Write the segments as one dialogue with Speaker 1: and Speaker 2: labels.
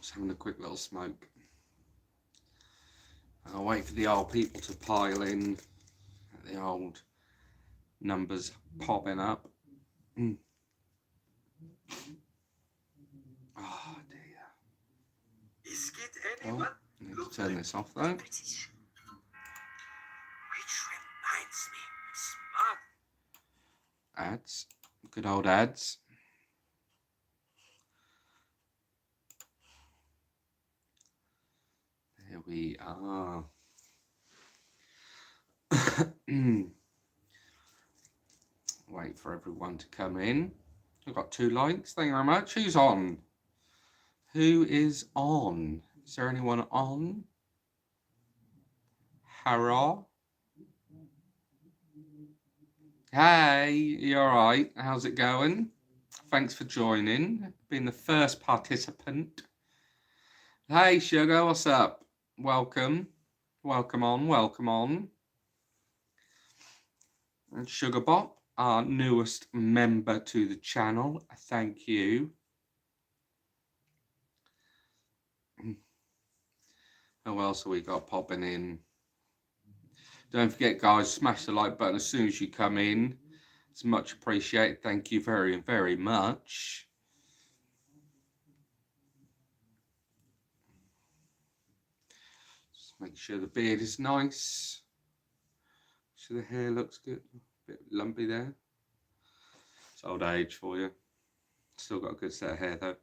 Speaker 1: Just having a quick little smoke. I'll wait for the old people to pile in. The old numbers popping up. Oh dear. Oh, I need to turn this off though.
Speaker 2: Which reminds me, smart.
Speaker 1: Ads. Good old ads. There we are. Wait for everyone to come in. We've got 2 likes. Thank you very much. Who's on? Who is on? Is there anyone on? Hurrah. Hey, you alright? How's it going? Thanks for joining. Being the first participant. Hey, Sugar, what's up? Welcome. Welcome on, welcome on. And Sugarbot, our newest member to the channel. Thank you. Who else have we got popping in? Don't forget, guys, smash the like button as soon as you come in. It's much appreciated. Thank you very, very much. Just make sure the beard is nice. So the hair looks good. A bit lumpy there. It's old age for you. Still got a good set of hair though.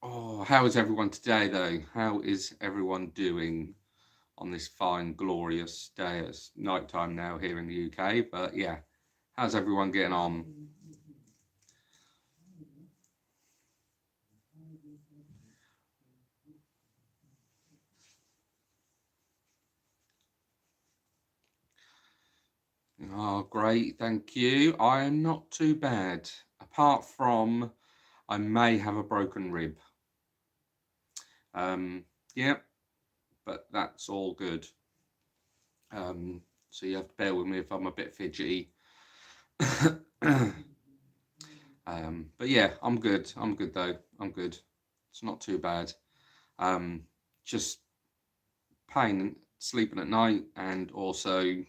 Speaker 1: Oh, how is everyone today though? How is everyone doing on this fine, glorious day? It's night time now here in the UK, but yeah, how's everyone getting on? Oh, great, thank you. I am not too bad, apart from I may have a broken rib. Yeah, but that's all good. So you have to bear with me if I'm a bit fidgety. But yeah, I'm good. I'm good though. I'm good. It's not too bad. Just pain sleeping at night and also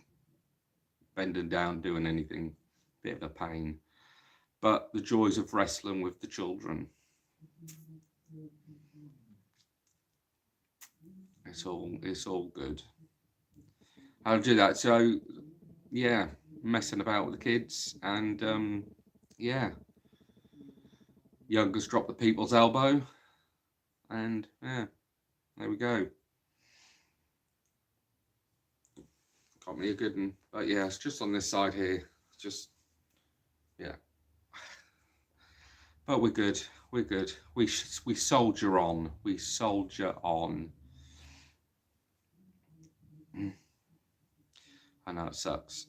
Speaker 1: bending down, doing anything, bit of a pain. But the joys of wrestling with the children. It's all good. I'll do that. So yeah, messing about with the kids and yeah. Youngest dropped the people's elbow and yeah, there we go. Got me a good one. But yeah, it's just on this side here. Just yeah. But we're good. We're good. We soldier on. We soldier on. I know it sucks.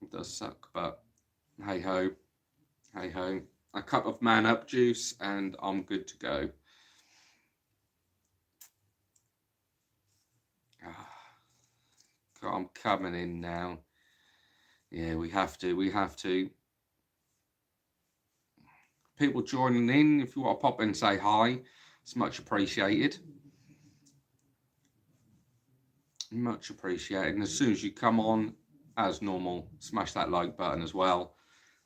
Speaker 1: It does suck, but hey ho. Hey ho. A cup of man up juice and I'm good to go. I'm coming in now. Yeah, we have to. People joining in, if you want to pop in and say hi, it's much appreciated. Much appreciated. And as soon as you come on, as normal, smash that like button as well.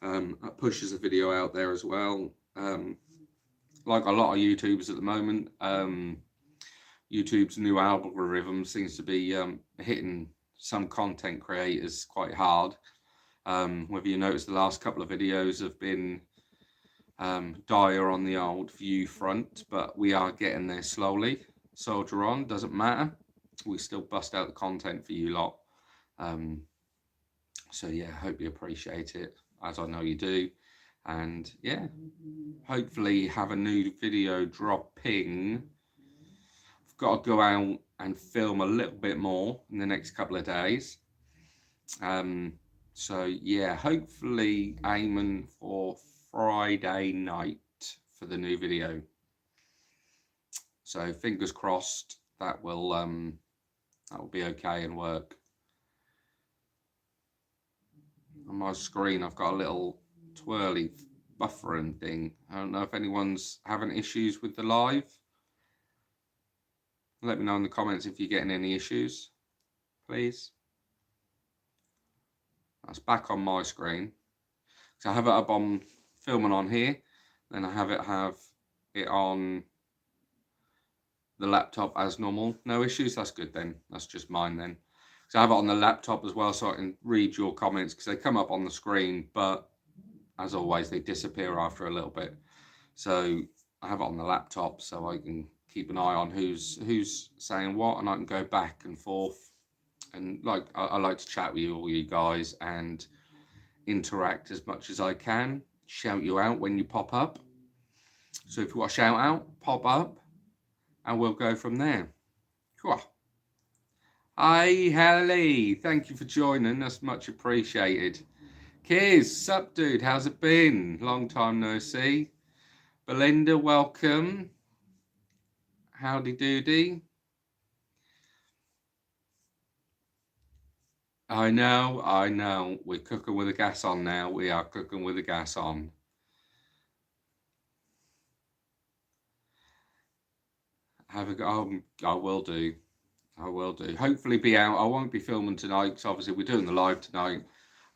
Speaker 1: That pushes the video out there as well. Like a lot of YouTubers at the moment, YouTube's new algorithm seems to be hitting some content creators quite hard. Whether you notice the last couple of videos have been dire on the old view front, but we are getting there slowly. Soldier on, doesn't matter. We still bust out the content for you lot. So yeah, hope you appreciate it, as I know you do. And yeah, hopefully have a new video dropping. I've got to go out and film a little bit more in the next couple of days. So yeah, hopefully aiming for Friday night for the new video. So fingers crossed that will be okay and work. On my screen I've got a little twirly buffering thing. I don't know if anyone's having issues with the live. Let me know in the comments if you're getting any issues, please. That's back on my screen. So I have it up on filming on here, then I have it on the laptop as normal. No issues, that's good then. That's just mine then. So I have it on the laptop as well, so I can read your comments, because they come up on the screen, but as always, they disappear after a little bit. So I have it on the laptop, so I can keep an eye on who's saying what, and I can go back and forth. And like I like to chat with all you guys and interact as much as I can. Shout you out when you pop up. So if you want a shout out, pop up, and we'll go from there. Cool. Hi, Hallie. Thank you for joining. That's much appreciated. Kiz, sup, dude? How's it been? Long time no see. Belinda, welcome. Howdy doody. I know. We're cooking with the gas on now. We are cooking with the gas on. Have a go. I will do. I will do. Hopefully be out. I won't be filming tonight, because obviously we're doing the live tonight.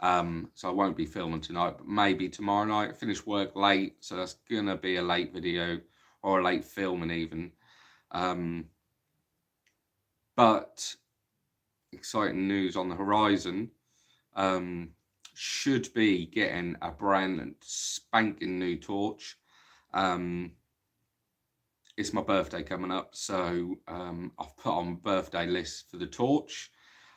Speaker 1: So I won't be filming tonight, but maybe tomorrow night. I finish work late, so that's gonna be a late video, or a late filming even. But exciting news on the horizon. Should be getting a brand spanking new torch. It's my birthday coming up, so I've put on birthday list for the torch,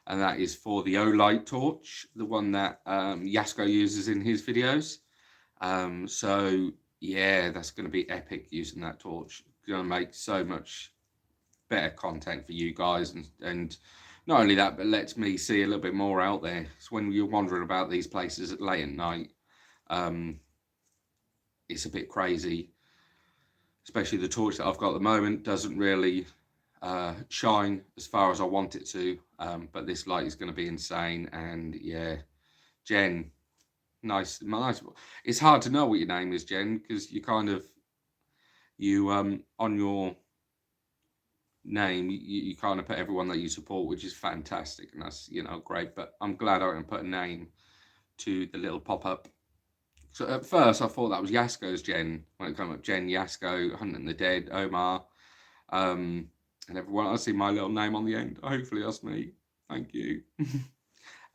Speaker 1: and that is for the Olight torch, the one that Yasko uses in his videos. So yeah, that's going to be epic using that torch. Going to make so much better content for you guys, and not only that, but lets me see a little bit more out there. So when you're wandering about these places at late at night, it's a bit crazy. Especially the torch that I've got at the moment doesn't really shine as far as I want it to, but this light is going to be insane. And yeah, Jen, nice. It's hard to know what your name is, Jen, because you kind of on your name you kind of put everyone that you support, which is fantastic, and that's great. But I'm glad I can put a name to the little pop-up. So at first I thought that was Yasko's Jen, when it came up, Jen, Yasko, Hunting the Dead, Omar, and everyone. I see my little name on the end. Hopefully that's me. Thank you.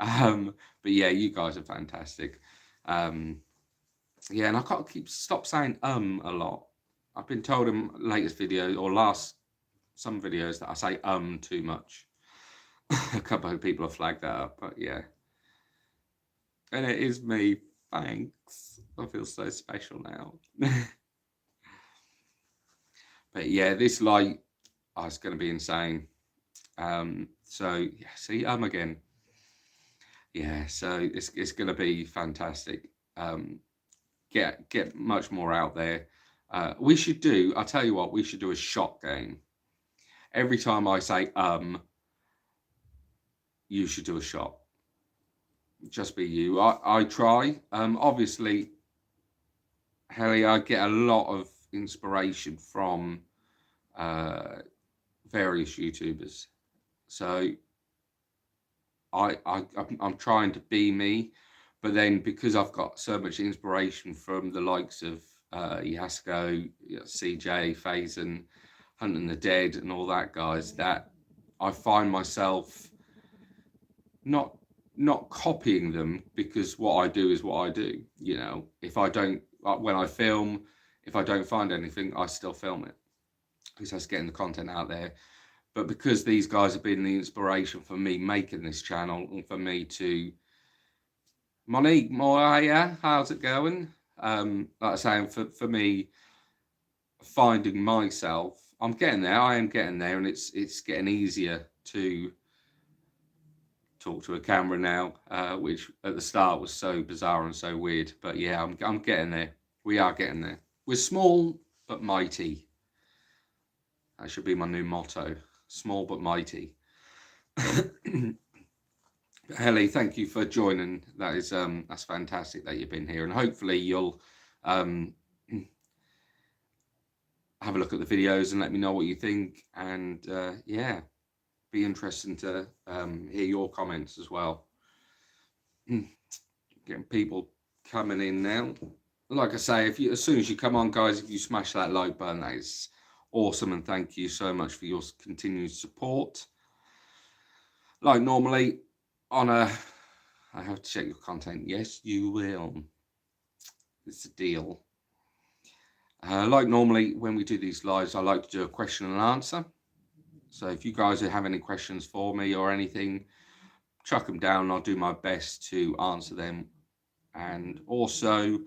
Speaker 1: But yeah, you guys are fantastic. Yeah, and I can't stop saying a lot. I've been told in latest video or some videos that I say too much. A couple of people have flagged that up, but yeah. And it is me. Thanks. I feel so special now. But yeah, this light, it's going to be insane. So yeah, see, again. Yeah, so it's going to be fantastic. Get much more out there. We should do. I'll tell you what. We should do a shot game. Every time I say you should do a shot. Just be you. I try. Obviously, Helly, I get a lot of inspiration from various YouTubers. So I'm trying to be me, but then because I've got so much inspiration from the likes of Yasko, CJ, Faison, Hunting the Dead, and all that guys, that I find myself not copying them, because what I do is what I do. If I don't, when I film, if I don't find anything, I still film it, because that's getting the content out there. But because these guys have been the inspiration for me making this channel, and for me to Monique Moya, how's it going? Like I say, for me finding myself, I'm getting there. I am getting there, and it's getting easier to talk to a camera now, which at the start was so bizarre and so weird. But yeah, I'm getting there. We are getting there. We're small but mighty. That should be my new motto. Small but mighty. Helly, thank you for joining. That is that's fantastic that you've been here, and hopefully you'll Have a look at the videos and let me know what you think. And yeah, be interesting to hear your comments as well. Getting people coming in now. Like I say, as soon as you come on, guys, if you smash that like button, that is awesome, and thank you so much for your continued support. Like normally, I have to check your content. Yes, you will. It's a deal. Like normally, when we do these lives, I like to do a question and answer. So if you guys have any questions for me or anything, chuck them down. I'll do my best to answer them. And also,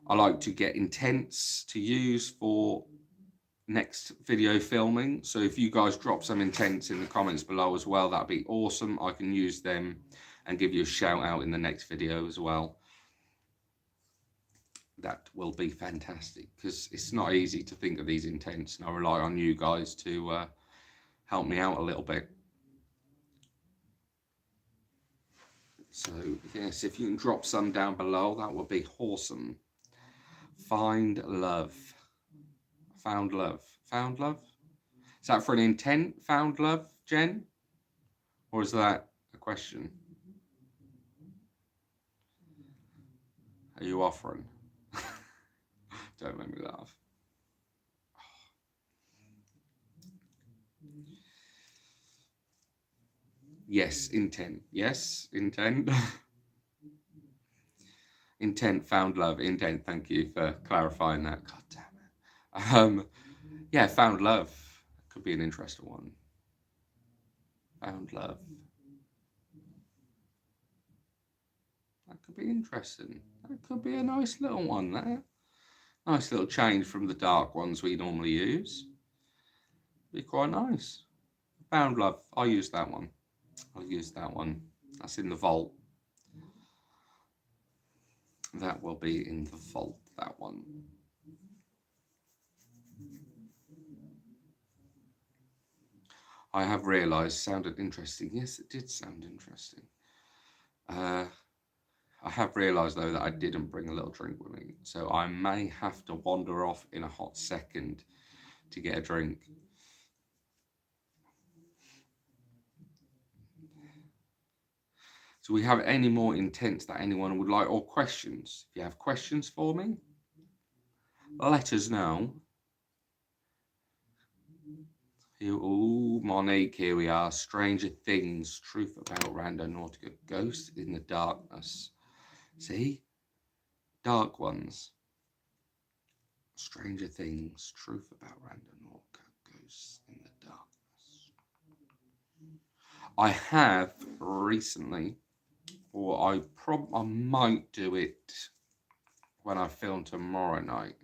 Speaker 1: I like to get intents to use for next video filming. So if you guys drop some intents in the comments below as well, that'd be awesome. I can use them and give you a shout out in the next video as well. That will be fantastic, because it's not easy to think of these intents, and I rely on you guys to help me out a little bit. So yes, if you can drop some down below, that would be awesome. Find love. Found love. Found love? Is that for an intent, found love, Jen? Or is that a question? Are you offering? Don't make me laugh. Yes, intent. Yes, intent. Intent, found love, intent. Thank you for clarifying that. God damn it. Yeah, found love could be an interesting one. Found love. That could be interesting. That could be a nice little one there. Nice little change from the dark ones we normally use. Be quite nice. Found love. I'll use that one. I'll use that one. That's in the vault. That will be in the vault, that one. I have realised, sounded interesting. Yes, it did sound interesting. I have realised, though, that I didn't bring a little drink with me. So I may have to wander off in a hot second to get a drink. Do we have any more intents that anyone would like, or questions? If you have questions for me, let us know. Oh, Monique, here we are. Stranger Things, truth about Randonautica, ghosts in the darkness. See? Dark ones. Stranger Things, truth about Randonautica, ghosts in the darkness. I have recently, or I might do it when I film tomorrow night.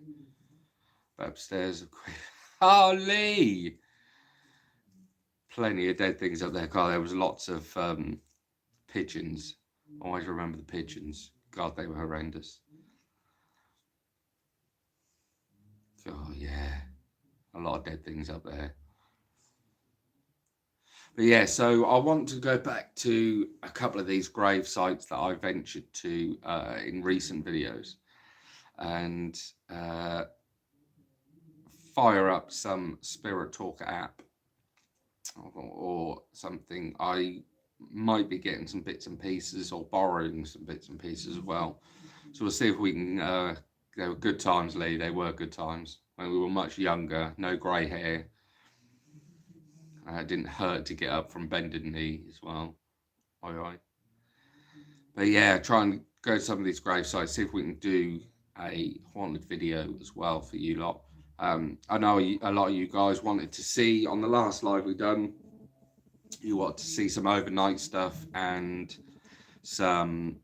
Speaker 1: But upstairs, oh, Lee! Plenty of dead things up there, Carl. There was lots of pigeons. I always remember the pigeons. God, they were horrendous. Oh, yeah. A lot of dead things up there. But yeah, so I want to go back to a couple of these grave sites that I ventured to in recent videos, and fire up some Spirit Talker app or something. I might be getting some bits and pieces or borrowing some bits and pieces as well. So we'll see if we can, they were good times, Lee. They were good times when we were much younger, no grey hair. It didn't hurt to get up from bended knee as well. Aye. But yeah, try and go to some of these grave sites, see if we can do a haunted video as well for you lot. I know a lot of you guys wanted to see on the last live we done, you want to see some overnight stuff and some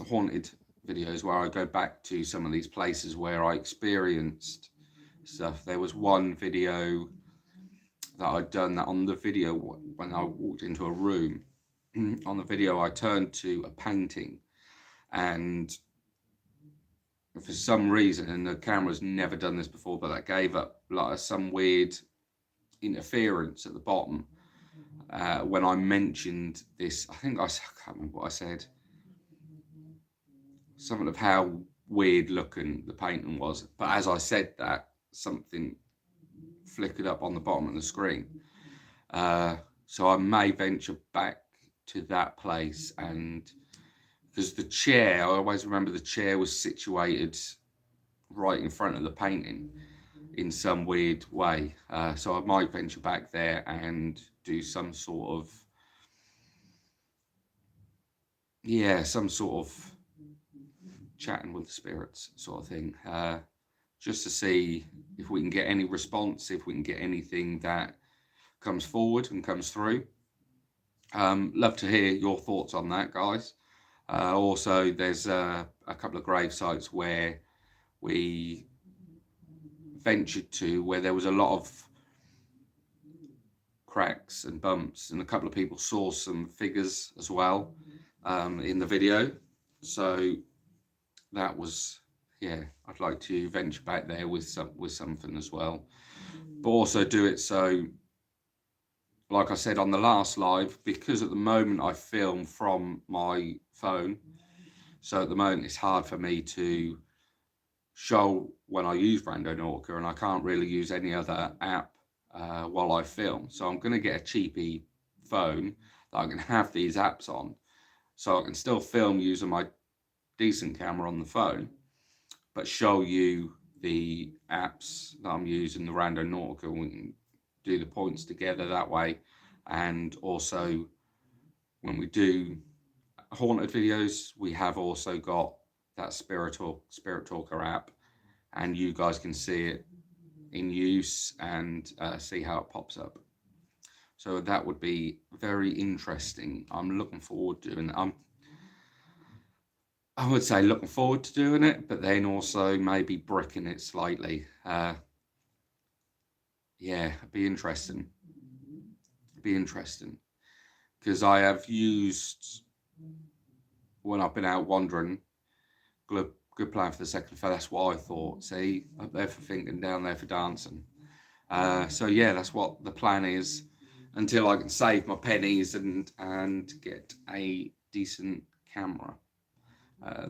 Speaker 1: haunted videos where I go back to some of these places where I experienced stuff. There was one video that I'd done that on the video when I walked into a room. On the video, I turned to a painting, and for some reason, and the camera's never done this before, but that gave up like some weird interference at the bottom when I mentioned this. I can't remember what I said. Something of how weird looking the painting was. But as I said that, something flickered up on the bottom of the screen. So I may venture back to that place, and because the chair, I always remember the chair was situated right in front of the painting in some weird way. So I might venture back there and do some sort of, some sort of chatting with the spirits sort of thing, just to see if we can get any response, if we can get anything that comes forward and comes through. Love to hear your thoughts on that, guys. Also, there's a couple of grave sites where we ventured to, where there was a lot of cracks and bumps, and a couple of people saw some figures as well in the video. So that was, I'd like to venture back there with something as well, but also do it so, like I said on the last live, because at the moment I film from my phone, so at the moment it's hard for me to show when I use Randonautica, and I can't really use any other app while I film. So I'm going to get a cheapy phone that I can have these apps on, so I can still film using my decent camera on the phone, but show you the apps that I'm using, the Randonautica. We can do the points together that way. And also, when we do haunted videos, we have also got that Spirit Talker app, and you guys can see it in use and see how it pops up. So that would be very interesting. I'm looking forward to doing it. I would say looking forward to doing it, but then also maybe bricking it slightly. It'd be interesting. Because I have used, when I've been out wandering, good plan for the second fella. That's what I thought. See, up there for thinking, down there for dancing. So that's what the plan is, until I can save my pennies and get a decent camera.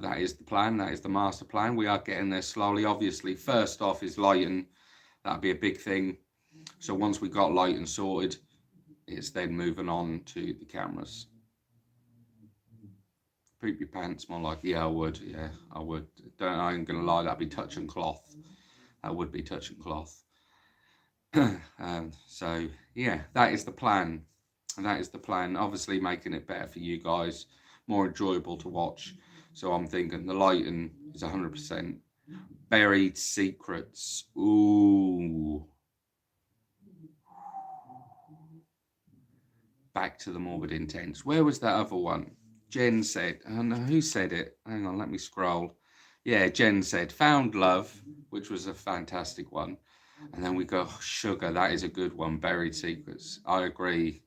Speaker 1: That is the plan. That is the master plan. We are getting there slowly. Obviously, first off is lighting. That'd be a big thing. So once we got lighting sorted, it's then moving on to the cameras. Poop your pants, more like, I would. Yeah, I would. I ain't gonna lie, that'd be touching cloth. That would be touching cloth. So that is the plan. And that is the plan. Obviously, making it better for you guys, more enjoyable to watch. So I'm thinking the lighting is 100%. Buried secrets. Ooh. Back to the morbid intense. Where was that other one? Jen said, who said it? Hang on, let me scroll. Yeah, Jen said, found love, which was a fantastic one. And then we go, sugar, that is a good one. Buried secrets. I agree,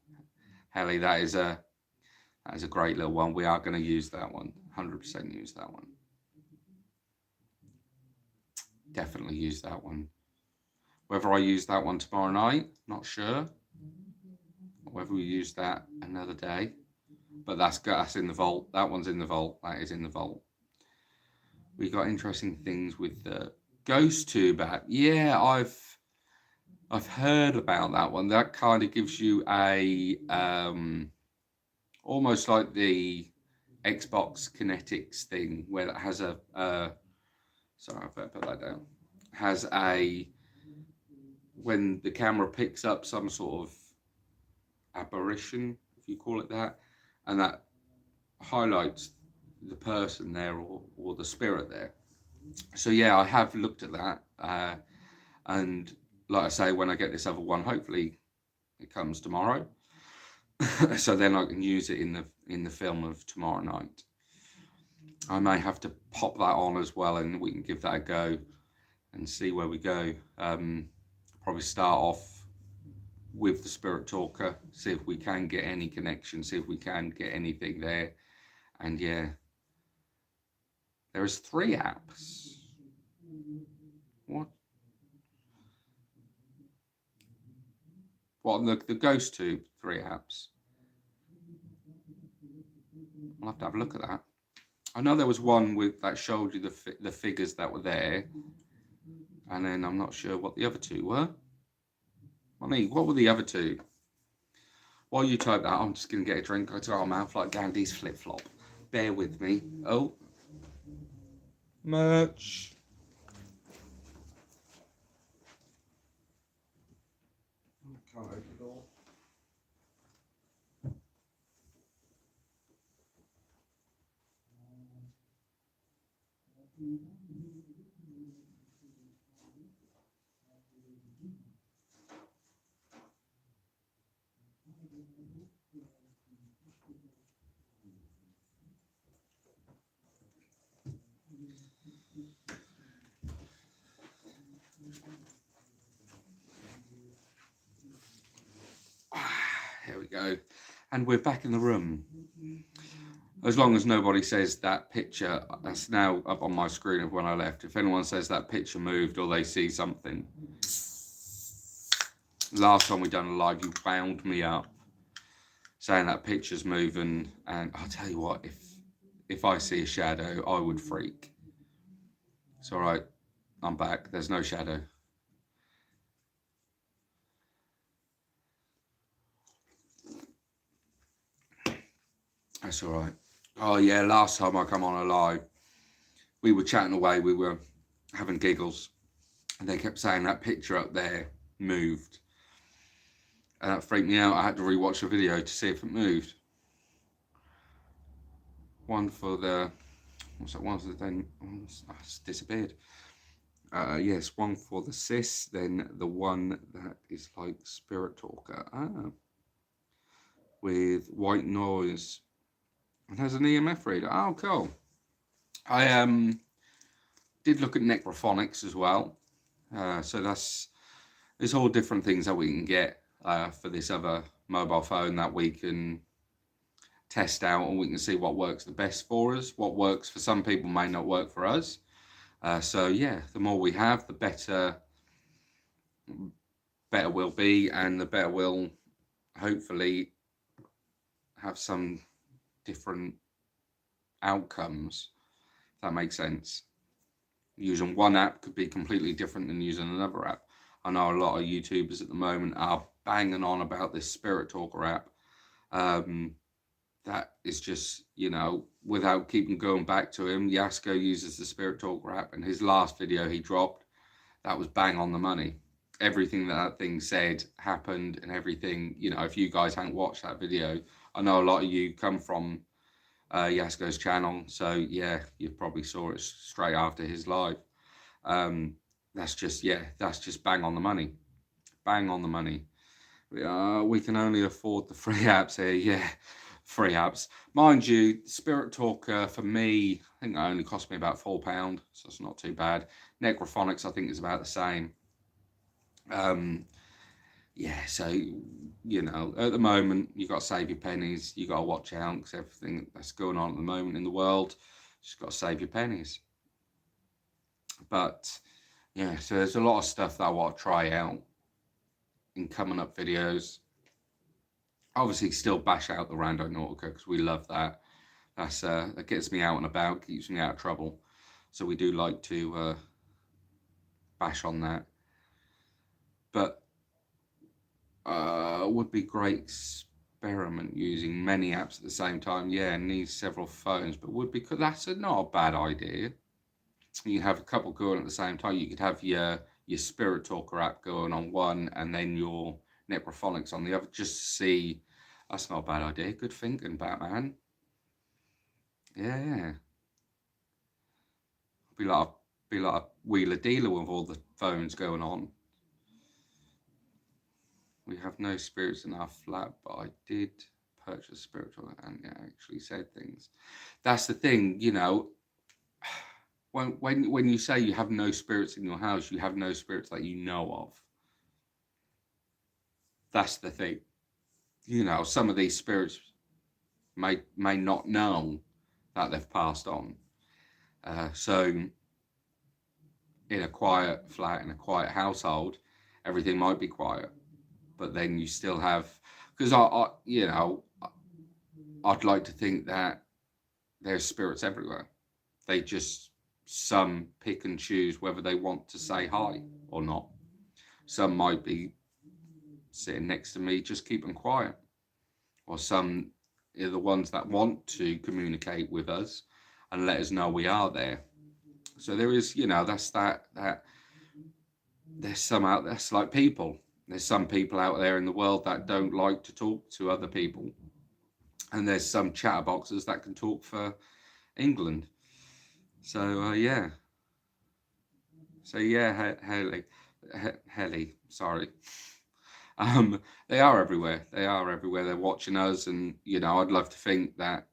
Speaker 1: Helly, that is a great little one. We are going to use that one. 100% use that one. Definitely use that one. Whether I use that one tomorrow night, not sure. Whether we use that another day, but that's in the vault. That one's in the vault. That is in the vault. We got interesting things with the ghost tube app. Yeah, I've heard about that one. That kind of gives you a almost like the Xbox Kinetics thing, where it has a sorry, I better put that down. Has a, when the camera picks up some sort of apparition, if you call it that, and that highlights the person there or the spirit there. So I have looked at that, and like I say, when I get this other one, hopefully it comes tomorrow, so then I can use it in the film of tomorrow night. I may have to pop that on as well, and we can give that a go and see where we go. Probably start off with the Spirit Talker, see if we can get any connection, see if we can get anything there. And there is 3 apps. What the Ghost Tube 3 apps? I'll have to have a look at that. I know there was one with that showed you the figures that were there, and then I'm not sure what the other two were. Honey, what were the other two? While you type that, I'm just going to get a drink. I got our mouth like Gandhi's flip-flop. Bear with me. Oh. Merch. Can't open the door. Here we go. And we're back in the room. As long as nobody says that picture, that's now up on my screen of when I left. If anyone says that picture moved or they see something. Last time we done a live, you wound me up saying that picture's moving, and I'll tell you what, if I see a shadow, I would freak. It's all right. I'm back. There's no shadow. That's all right. Oh yeah, last time I come on a live, we were chatting away, we were having giggles, and they kept saying that picture up there moved. And that freaked me out. I had to rewatch the video to see if it moved. One for the, what's that one for the then? Oh, it's disappeared. Yes, one for the sis, then the one that is like Spirit Talker. With white noise. It has an EMF reader. Oh, cool. I did look at necrophonics as well. So there's all different things that we can get for this other mobile phone that we can test out, and we can see what works the best for us. What works for some people may not work for us. So yeah, the more we have, the better we'll be, and the better we'll hopefully have some different outcomes, if that makes sense. Using one app could be completely different than using another app. I know a lot of YouTubers at the moment are banging on about this Spirit Talker app. That is just, you know, without keeping going back to him, Yasko uses the Spirit Talker app, and his last video he dropped, that was bang on the money. Everything that thing said happened, and everything, you know, if you guys hadn't watched that video, I know a lot of you come from Yasko's channel, so yeah, you probably saw it straight after his live. That's just bang on the money. Bang on the money. We can only afford the free apps here, yeah, free apps. Mind you, Spirit Talker for me, I think that only cost me about £4, so it's not too bad. Necrophonics I think is about the same. Yeah, so, you know, at the moment, you've got to save your pennies. You've got to watch out, because everything that's going on at the moment in the world, you've got to save your pennies. But, yeah, so there's a lot of stuff that I want to try out in coming up videos. Obviously, still bash out the Randonautica, because we love that. That gets me out and about, keeps me out of trouble. So we do like to bash on that. But would be great experiment using many apps at the same time. Yeah, needs several phones, but would be, because that's not a bad idea. You have a couple going at the same time. You could have your Spirit Talker app going on one, and then your Necrophonics on the other, just to see. That's not a bad idea. Good thinking, Batman. Yeah. Be like a wheeler dealer with all the phones going on. We have no spirits in our flat, but I did purchase spiritual, and it actually said things. That's the thing, you know. When you say you have no spirits in your house, you have no spirits that you know of. That's the thing. You know, some of these spirits may not know that they've passed on. So in a quiet flat, in a quiet household, everything might be quiet. But then you still have, because you know, I'd like to think that there's spirits everywhere. They just, some pick and choose whether they want to say hi or not. Some might be sitting next to me just keeping quiet, or some are the ones that want to communicate with us and let us know we are there. So there is, that's that there's some out there, like people. There's some people out there in the world that don't like to talk to other people, and there's some chatterboxes that can talk for England. So yeah. So yeah, Helly, sorry. They are everywhere. They are everywhere. They're watching us, and I'd love to think that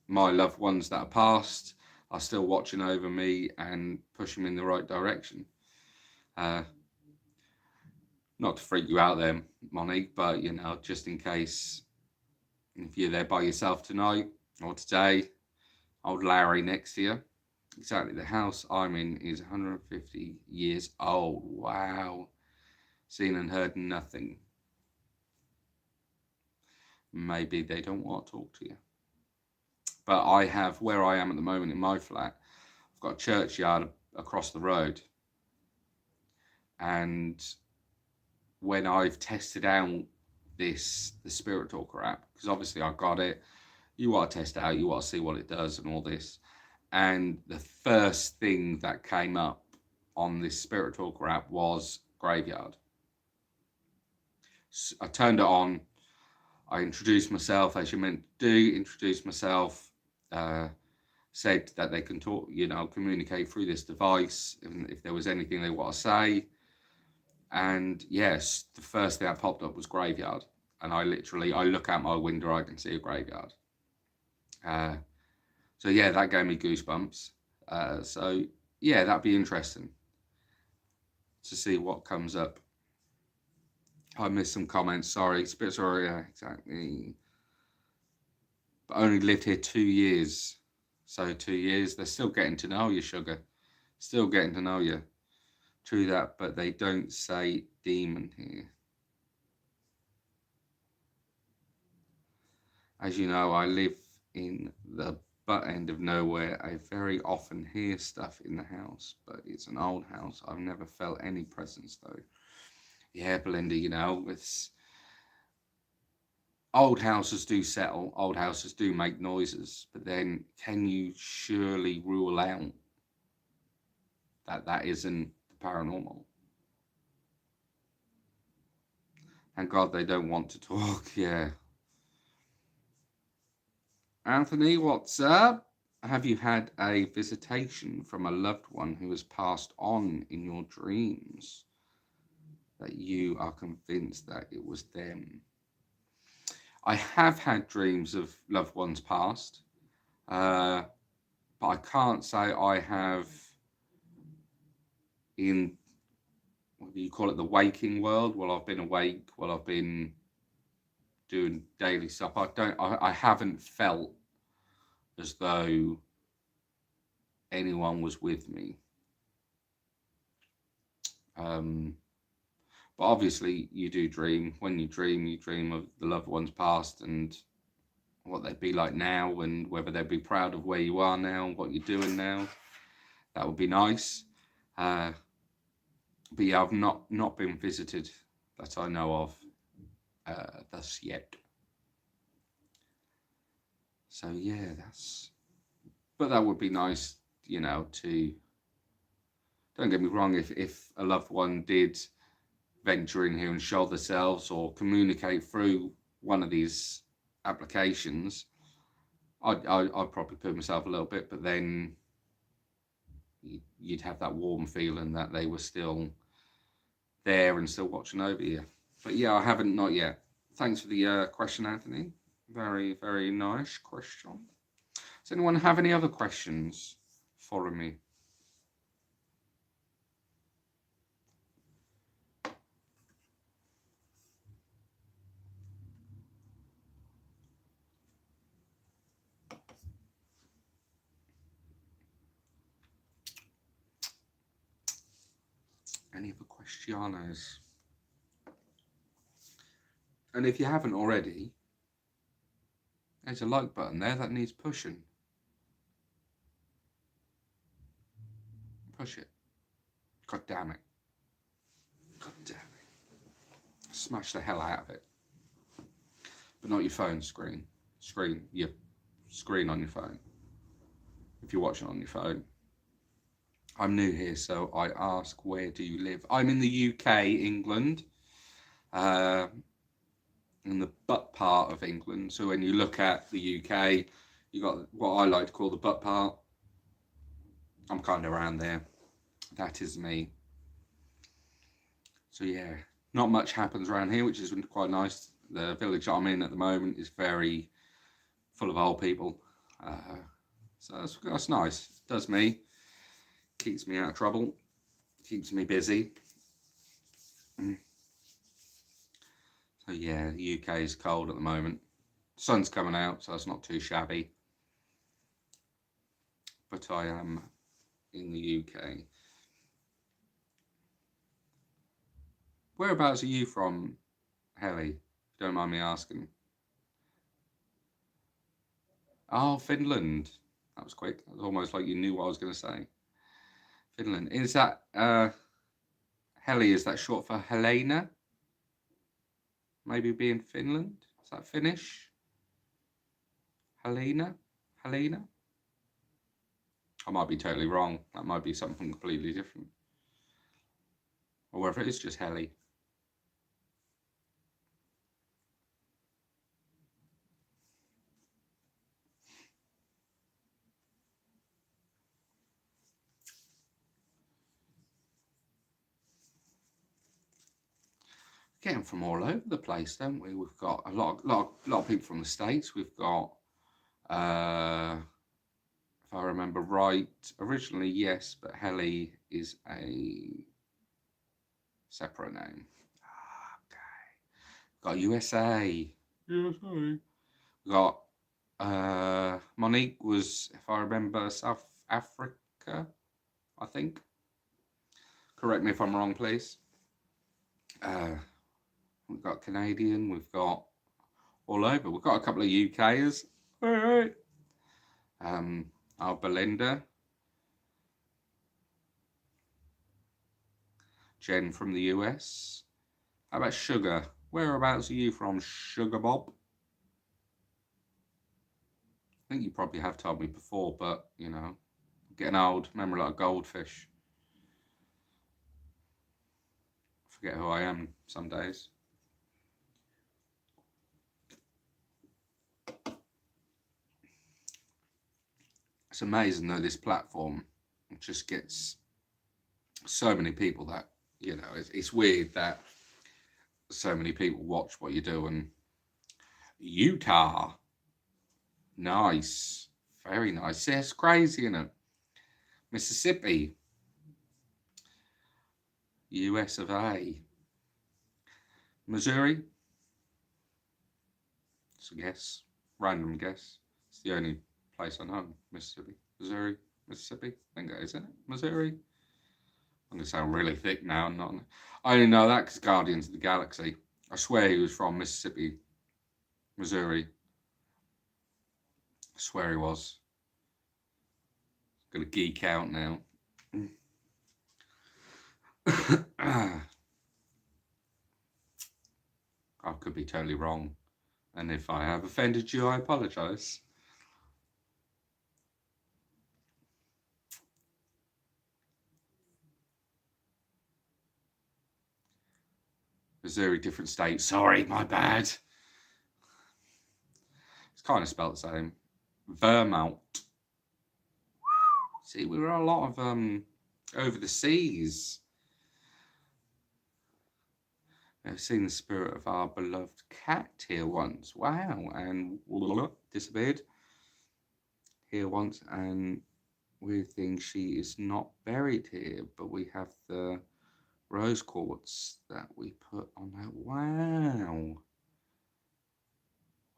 Speaker 1: my loved ones that are passed are still watching over me and pushing me in the right direction. Not to freak you out there, Monique, but just in case, if you're there by yourself tonight or today, old Larry next to you. Exactly, the house I'm in is 150 years old. Wow. Seen and heard nothing. Maybe they don't want to talk to you. But I have, where I am at the moment in my flat, I've got a churchyard across the road. And when I've tested out the Spirit Talker app, because obviously I got it, you want to test it out, you want to see what it does and all this. And the first thing that came up on this Spirit Talker app was graveyard. So I turned it on. I introduced myself as you meant to do, introduced myself, said that they can talk, communicate through this device if there was anything they want to say. And yes, the first thing that popped up was graveyard. And I look out my window, I can see a graveyard. So yeah, that gave me goosebumps. So yeah, that'd be interesting to see what comes up. I missed some comments, sorry. Yeah, exactly. But only lived here 2 years. So 2 years, they're still getting to know you, sugar. Still getting to know you. True that, but they don't say demon here. As you know, I live in the butt end of nowhere. I very often hear stuff in the house, but it's an old house. I've never felt any presence though. Yeah, Belinda, it's old houses do settle, old houses do make noises, but then can you surely rule out that isn't the paranormal? Thank God they don't want to talk, yeah. Anthony, what's up? Have you had a visitation from a loved one who has passed on in your dreams that you are convinced that it was them? I have had dreams of loved ones passed, but I can't say I have in, what do you call it, the waking world, while I've been awake, while I've been doing daily stuff. I haven't felt as though anyone was with me. But obviously you do dream. When you dream of the loved ones past and what they'd be like now, and whether they'd be proud of where you are now and what you're doing now. That would be nice. But yeah, I've not been visited that I know of thus yet. So yeah, but that would be nice, to, don't get me wrong, if a loved one did venture in here and show themselves or communicate through one of these applications, I'd probably put myself a little bit, but then you'd have that warm feeling that they were still there and still watching over you. But yeah, I haven't, not yet. Thanks for the question, Anthony. Very, very nice question. Does anyone have any other questions for me? Any other questions? And if you haven't already, there's a like button there that needs pushing. Push it. God damn it. God damn it. Smash the hell out of it. But not your phone screen. Your screen on your phone. If you're watching on your phone. I'm new here, so I ask, where do you live? I'm in the UK, England. In the butt part of England. So when you look at the UK, you got what I like to call the butt part. I'm kind of around there. That is me. So yeah, not much happens around here, which is quite nice. The village I'm in at the moment is very full of old people. So that's nice. It does me. Keeps me out of trouble. Keeps me busy. So yeah, the UK is cold at the moment. Sun's coming out, so that's not too shabby. But I am in the UK. Whereabouts are you from, Helly? Don't mind me asking. Oh, Finland. That was quick. That was almost like you knew what I was going to say. Finland. Is that, Helly, is that short for Helena? Maybe be in Finland? Is that Finnish? Helena? Helena? I might be totally wrong. That might be something completely different. Or whether it is just Helly. Getting from all over the place, don't we? We've got a lot of people from the States. We've got, if I remember right, originally yes, but Helly is a separate name. Okay. Got USA. USA. We got Monique was, if I remember, South Africa, I think. Correct me if I'm wrong, please. We've got Canadian, we've got all over. We've got a couple of UKers. All right. Our Belinda. Jen from the US. How about Sugar? Whereabouts are you from, Sugar Bob? I think you probably have told me before, but, you know, getting old, remember like a goldfish. Forget who I am some days. It's amazing though, this platform just gets so many people that, you know, it's weird that so many people watch what you're doing. Utah. Nice. Very nice. Yeah, it's crazy, isn't it? Mississippi. US of A. Missouri. It's a guess. Random guess. It's the only place I know. Mississippi. Missouri. Mississippi. I think that is, isn't it? Missouri. I'm going to sound really thick now. I only know that because Guardians of the Galaxy. I swear he was from Mississippi. Missouri. I swear he was. Gonna geek out now. I could be totally wrong. And if I have offended you, I apologise. Missouri, different state. Sorry, my bad. It's kind of spelled the same. Vermont. See, we were a lot of over the seas. I've seen the spirit of our beloved cat here once. Wow, and disappeared. Here once, and weird thing, she is not buried here, but we have the rose quartz that we put on her. Wow.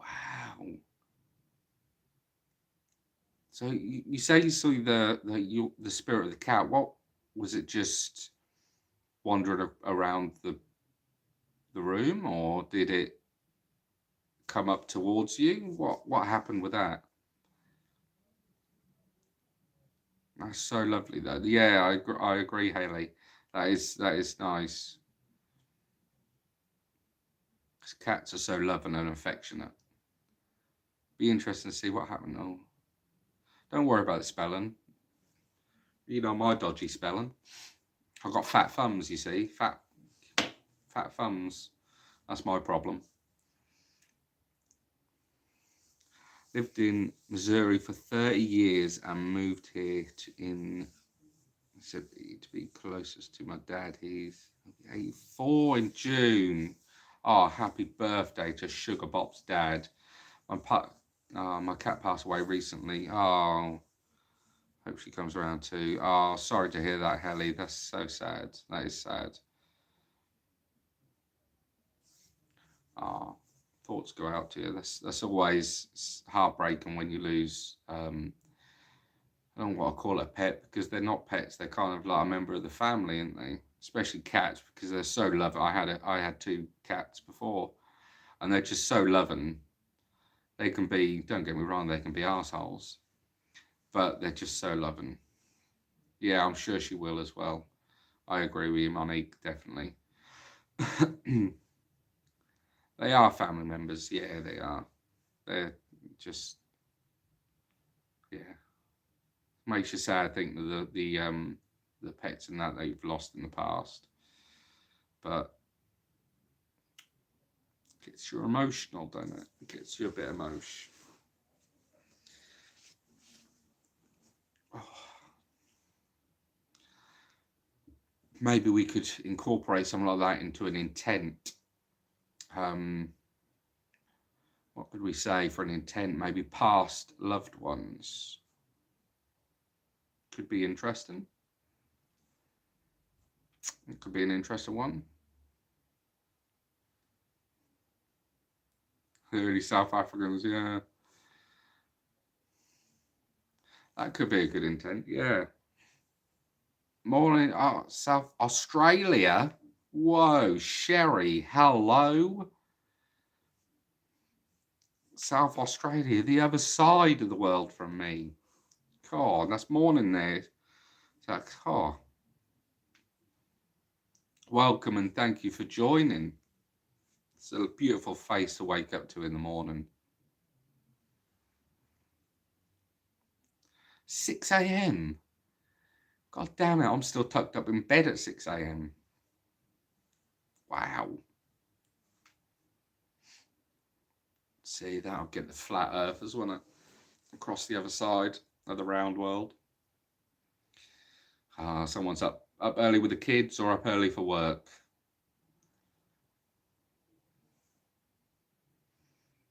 Speaker 1: Wow. So you say you saw the spirit of the cat. What was it? Just wandering around the room, or did it come up towards you? What happened with that? That's so lovely though. Yeah, I agree, Haley. That is nice. 'Cause cats are so loving and affectionate. Be interesting to see what happened. Oh, don't worry about the spelling. You know my dodgy spelling. I've got fat thumbs, you see. Fat thumbs. That's my problem. Lived in Missouri for 30 years and moved here in Mississippi to be closest to my dad. He's 84 in June. Oh, happy birthday to Sugar Bop's dad. My cat passed away recently. Oh, hope she comes around too. Oh, sorry to hear that, Helly. That's so sad. That is sad. Oh, thoughts go out to you. That's always heartbreaking when you lose. I don't know what I call it a pet because they're not pets. They're kind of like a member of the family, aren't they? Especially cats because they're so loving. I had two cats before, and they're just so loving. They can be. Don't get me wrong. They can be assholes, but they're just so loving. Yeah, I'm sure she will as well. I agree with you, Monique. Definitely. They are family members. Yeah, they are. They're just yeah. Makes you sad. I think the pets and that they've lost in the past, but it gets you emotional, don't it? It gets you a bit emotional. Oh. Maybe we could incorporate something like that into an intent. What could we say for an intent? Maybe past loved ones. Could be interesting. It could be an interesting one. Early South Africans, yeah. That could be a good intent, yeah. Morning, oh, South Australia. Whoa, Sherry, hello. South Australia, the other side of the world from me. God, that's morning there. It's like, oh. Welcome and thank you for joining. It's a beautiful face to wake up to in the morning. 6 a.m. God damn it, I'm still tucked up in bed at 6 a.m. Wow. See, that'll get the flat earthers, won't it? Across the other side of the round world. Someone's up early with the kids or up early for work.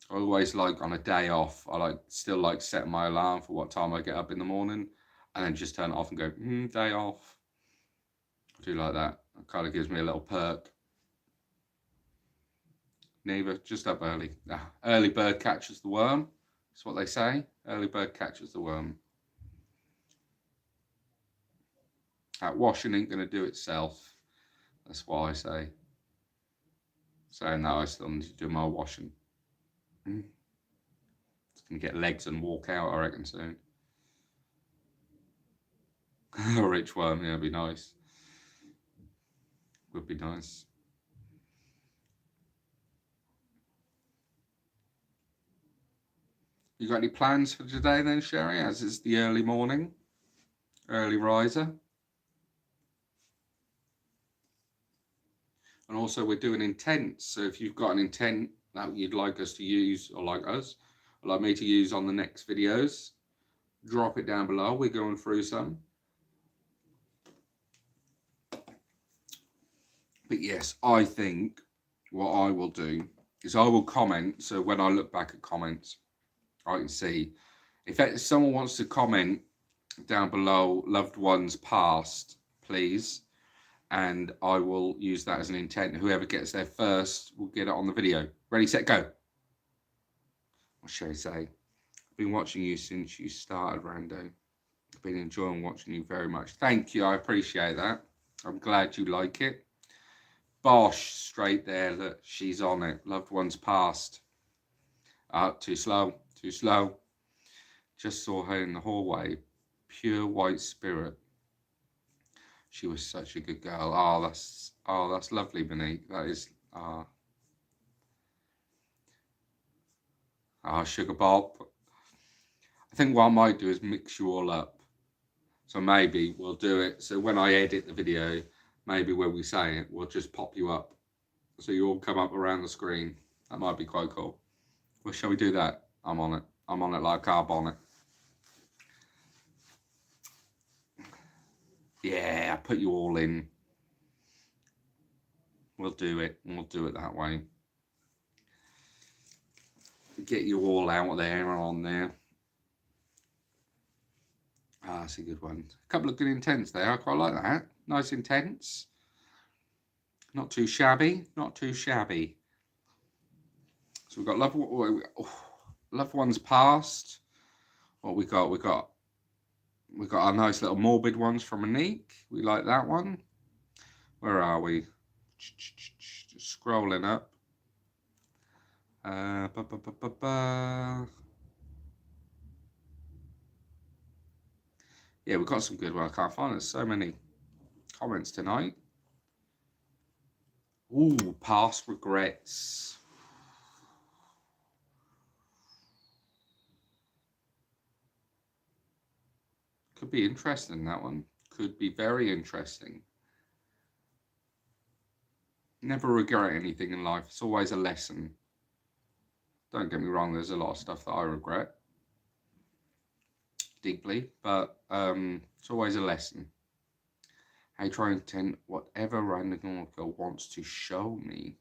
Speaker 1: I always like on a day off, I still like setting my alarm for what time I get up in the morning and then just turn it off and go, day off. I do like that. It kind of gives me a little perk. Neither, just up early. Early bird catches the worm. That's what they say. Early bird catches the worm. Washing ain't going to do itself. That's what I say. Saying that, I still need to do my washing. It's going to get legs and walk out, I reckon, soon. A rich worm, yeah, it'd be nice. Would be nice. You got any plans for today then, Sherry, as it's the early morning? Early riser? And also we're doing intents. So if you've got an intent that you'd like us to use, or like me to use on the next videos, drop it down below. We're going through some. But yes, I think what I will do is I will comment. So when I look back at comments, I can see if someone wants to comment down below loved ones past, please. And I will use that as an intent. Whoever gets there first will get it on the video. Ready, set, go. What should I say? I've been watching you since you started, Rando. I've been enjoying watching you very much. Thank you. I appreciate that. I'm glad you like it. Bosh, straight there. Look, she's on it. Loved ones past. Too slow. Too slow. Just saw her in the hallway. Pure white spirit. She was such a good girl. That's lovely, Monique. That is Sugar Bob. I think what I might do is mix you all up. So maybe we'll do it. So when I edit the video, maybe when we say it, we'll just pop you up. So you all come up around the screen. That might be quite cool. Well, shall we do that? I'm on it. I'm on it like a car bonnet. Yeah, I put you all in. We'll do it. We'll do it that way. Get you all out there and on there. That's a good one. A couple of good intents there. I quite like that. Nice intents. Not too shabby. Not too shabby. So we've got loved ones past. What we got? We got our nice little morbid ones from Monique. We like that one. Where are we? Just scrolling up. Yeah, we've got some good ones. I can't find. There's so many comments tonight. Ooh, past regrets. Could be interesting, that one. Could be very interesting. Never regret anything in life. It's always a lesson. Don't get me wrong, there's a lot of stuff that I regret deeply, but it's always a lesson. I try and attend whatever randonautica wants to show me.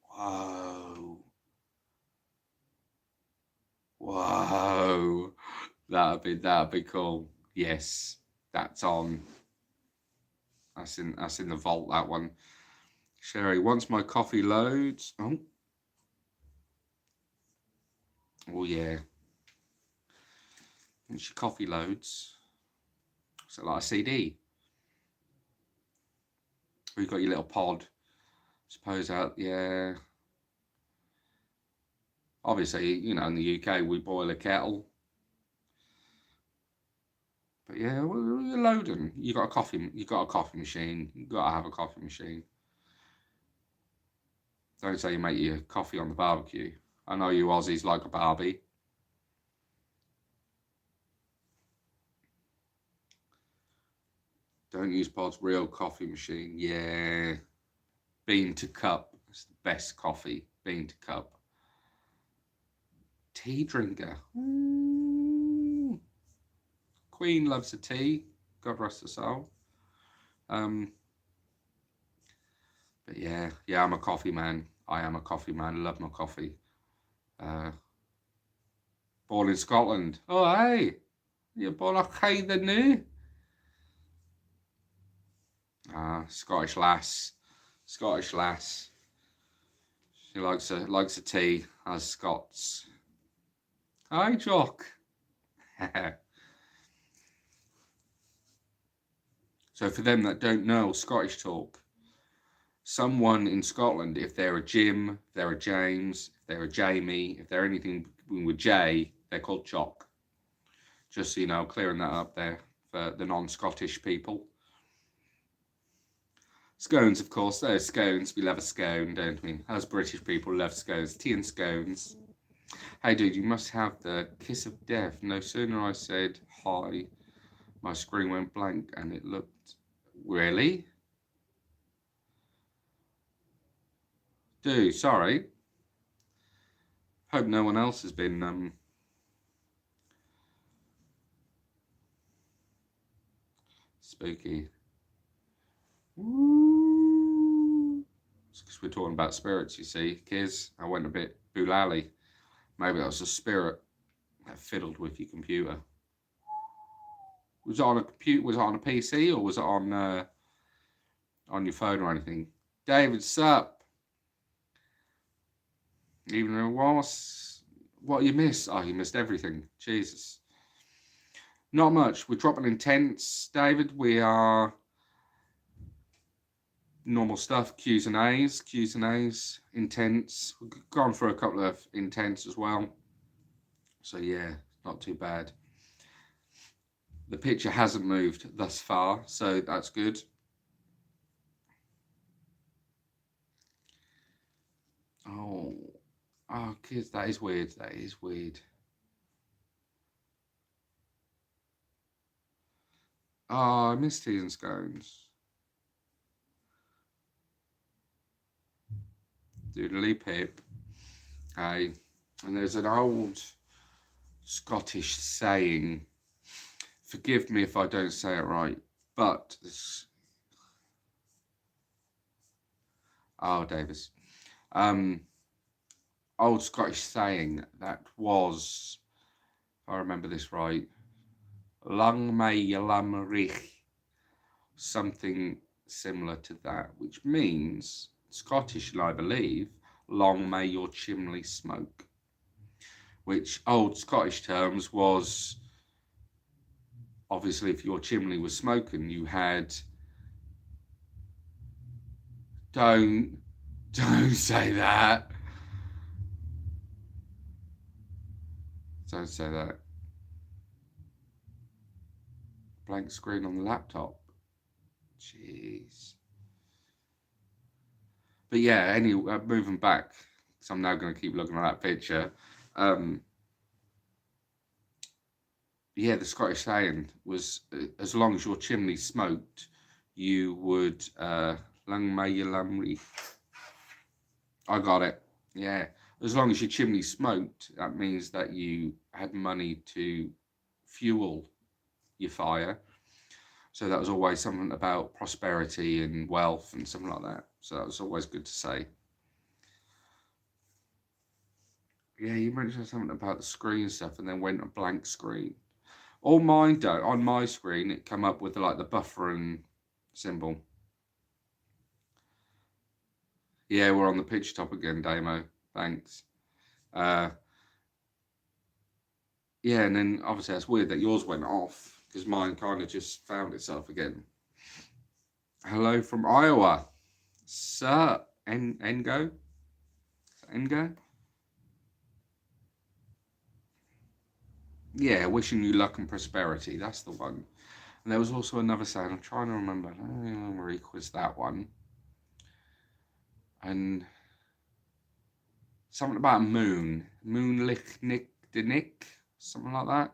Speaker 1: Whoa. Whoa. That'd be cool. Yes, that's on. That's in the vault, that one. Sherry, once my coffee loads. Oh yeah. Once your coffee loads. So like a CD. We've got your little pod. Suppose out, yeah. Obviously, you know, in the UK we boil a kettle. But yeah, well, you're loading. You got a coffee machine. You got to have a coffee machine. Don't say you make your coffee on the barbecue. I know you Aussies like a Barbie. Don't use pods, real coffee machine. Yeah. Bean to cup. It's the best coffee. Bean to cup. Tea drinker. Ooh. Queen loves a tea. God rest her soul. But yeah, I'm a coffee man. I am a coffee man. Love my coffee. Born in Scotland. Oh, hey. You're born a the new. Scottish lass. Scottish lass. She likes a tea, as Scots. Hi, Jock. So for them that don't know Scottish talk, someone in Scotland, if they're a Jim, if they're a James, if they're a Jamie, if they're anything with J, they're called Jock. Just so you know, clearing that up there for the non-Scottish people. Scones, of course, they're scones. We love a scone, don't we? As British people love scones. Tea and scones. Hey, dude, you must have the kiss of death. No sooner I said hi, my screen went blank and it looked... Really? Dude, sorry. Hope no one else has been spooky. Ooh. It's because we're talking about spirits, you see. Kids, I went a bit boolally. Maybe that was a spirit that fiddled with your computer. Was it on a computer? Was it on a PC, or was it on your phone or anything? David, sup? Even though it was, what you missed? Oh, you missed everything. Jesus. Not much. We're dropping intents, David. We are normal stuff. Q's and A's, intents. We've gone for a couple of intents as well. So yeah, not too bad. The picture hasn't moved thus far, so that's good. Oh, kids, that is weird. That is weird. Oh, I miss tea and scones. Doodly pip. Hey, and there's an old Scottish saying. Forgive me if I don't say it right, but this. Oh, Davis. Old Scottish saying that was, if I remember this right, Lang may ye lam rich, something similar to that, which means, Scottish, I believe, long may your chimney smoke, which old Scottish terms was, obviously, if your chimney was smoking, you had, don't say that. Don't say that. Blank screen on the laptop. Jeez. But yeah, anyway, moving back, because I'm now going to keep looking at that picture. Yeah, the Scottish saying was, as long as your chimney smoked, you would lang may your lamry. I got it. Yeah, as long as your chimney smoked, that means that you had money to fuel your fire. So that was always something about prosperity and wealth and something like that. So that was always good to say. Yeah, you mentioned something about the screen stuff and then went a blank screen. All mine don't. On my screen, it come up with like the buffering symbol. Yeah, we're on the pitch top again, Damo. Thanks. Yeah, and then obviously that's weird that yours went off because mine kind of just found itself again. Hello from Iowa. Sir Engo? Engo? Yeah, wishing you luck and prosperity. That's the one. And there was also another saying, I'm trying to remember. I don't remember equals that one. And something about moon. Moonlich Nick de Nick. Something like that.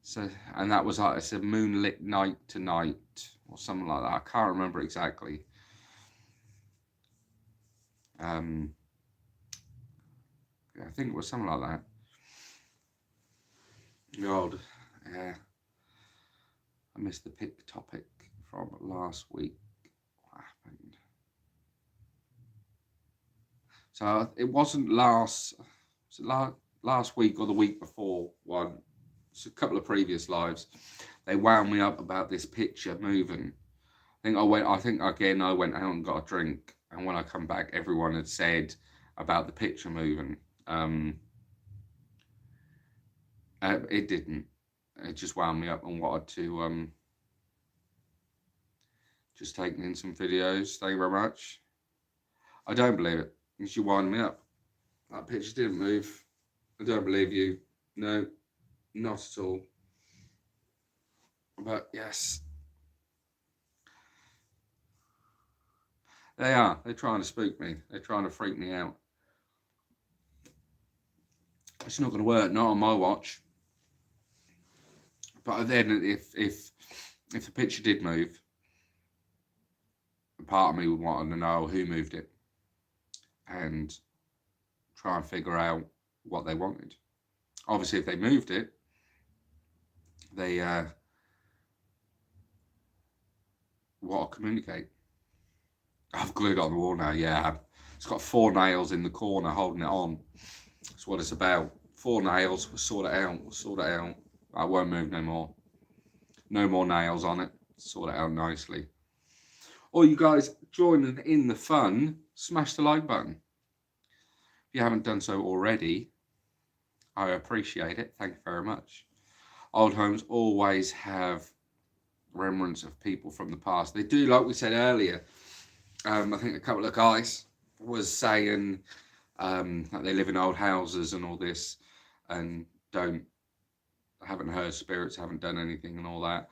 Speaker 1: So, and that was like, it's a moonlit night tonight. Or something like that. I can't remember exactly. Yeah, I think it was something like that. God, yeah. I missed the pick topic from last week. What happened? So it wasn't last week or the week before one. It's a couple of previous lives. They wound me up about this picture moving. I think I went out and got a drink, and when I come back, everyone had said about the picture moving. It didn't. It just wound me up and wanted to just taking in some videos. Thank you very much. I don't believe it. You wound me up. That picture didn't move. I don't believe you. No, not at all. But yes. They are. They're trying to spook me. They're trying to freak me out. It's not going to work. Not on my watch. But then, if the picture did move, part of me would want to know who moved it and try and figure out what they wanted. Obviously, if they moved it, they want to communicate. I've glued it on the wall now. Yeah, it's got 4 nails in the corner holding it on. That's what it's about. 4 nails. We'll sort it out. We'll sort it out. I won't move no more. No more nails on it. Sort it out nicely. Or you guys joining in the fun, smash the like button. If you haven't done so already, I appreciate it. Thank you very much. Old homes always have remnants of people from the past. They do, like we said earlier. I think a couple of guys was saying that they live in old houses and all this and don't haven't heard spirits, haven't done anything and all that.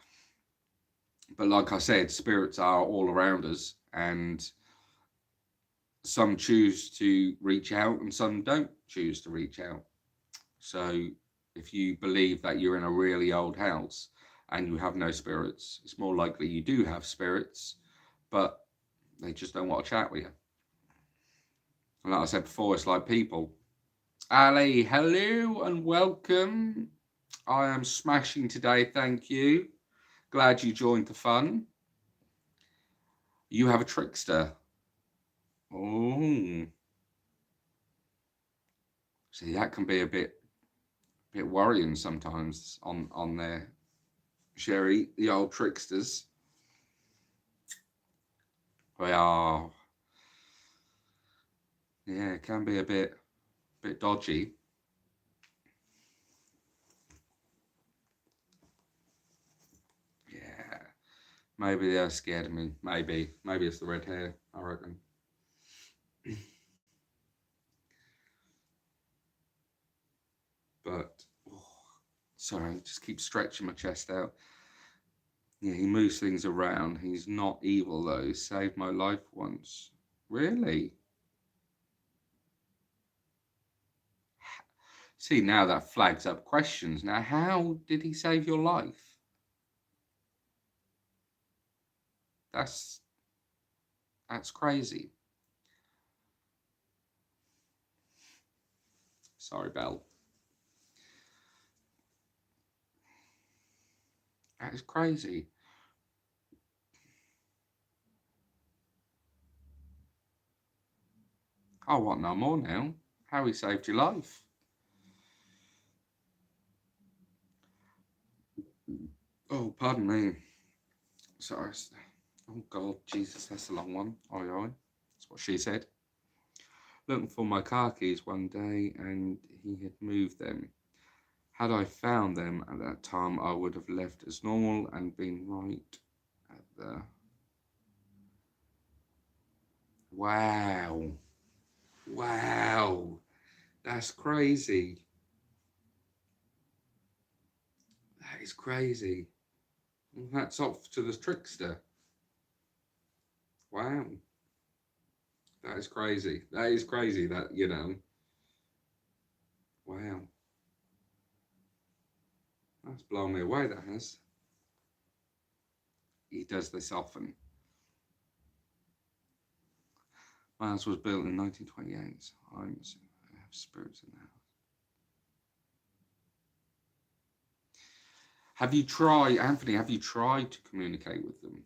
Speaker 1: But like I said, spirits are all around us, and some choose to reach out and some don't choose to reach out. So if you believe that you're in a really old house and you have no spirits, it's more likely you do have spirits, but they just don't want to chat with you. And like I said before, it's like people. Ali, hello and welcome. I am smashing today, thank you. Glad you joined the fun. You have a trickster. Oh, see, that can be a bit worrying sometimes on there, Sherry. The old tricksters. They are, yeah, it can be a bit dodgy. Yeah, maybe they're scared of me. Maybe it's the red hair, I reckon. But oh, sorry, just keep stretching my chest out. Yeah, he moves things around. He's not evil though. He saved my life once. Really? See, now that flags up questions. Now, how did he save your life? That's crazy. Sorry, Belle. That is crazy. I want no more now. How he saved your life. Oh, pardon me. Sorry. Oh, God, Jesus, that's a long one. Oi, oi. That's what she said. Looking for my car keys one day and he had moved them. Had I found them at that time, I would have left as normal and been right at the... Wow. Wow. That's crazy. That is crazy. Hats off to the trickster. Wow. That is crazy. That is crazy that, you know. Wow. That's blown me away, that has. He does this often. My house was built in 1928. So I have spirits in the house. Have you tried, Anthony, have you tried to communicate with them?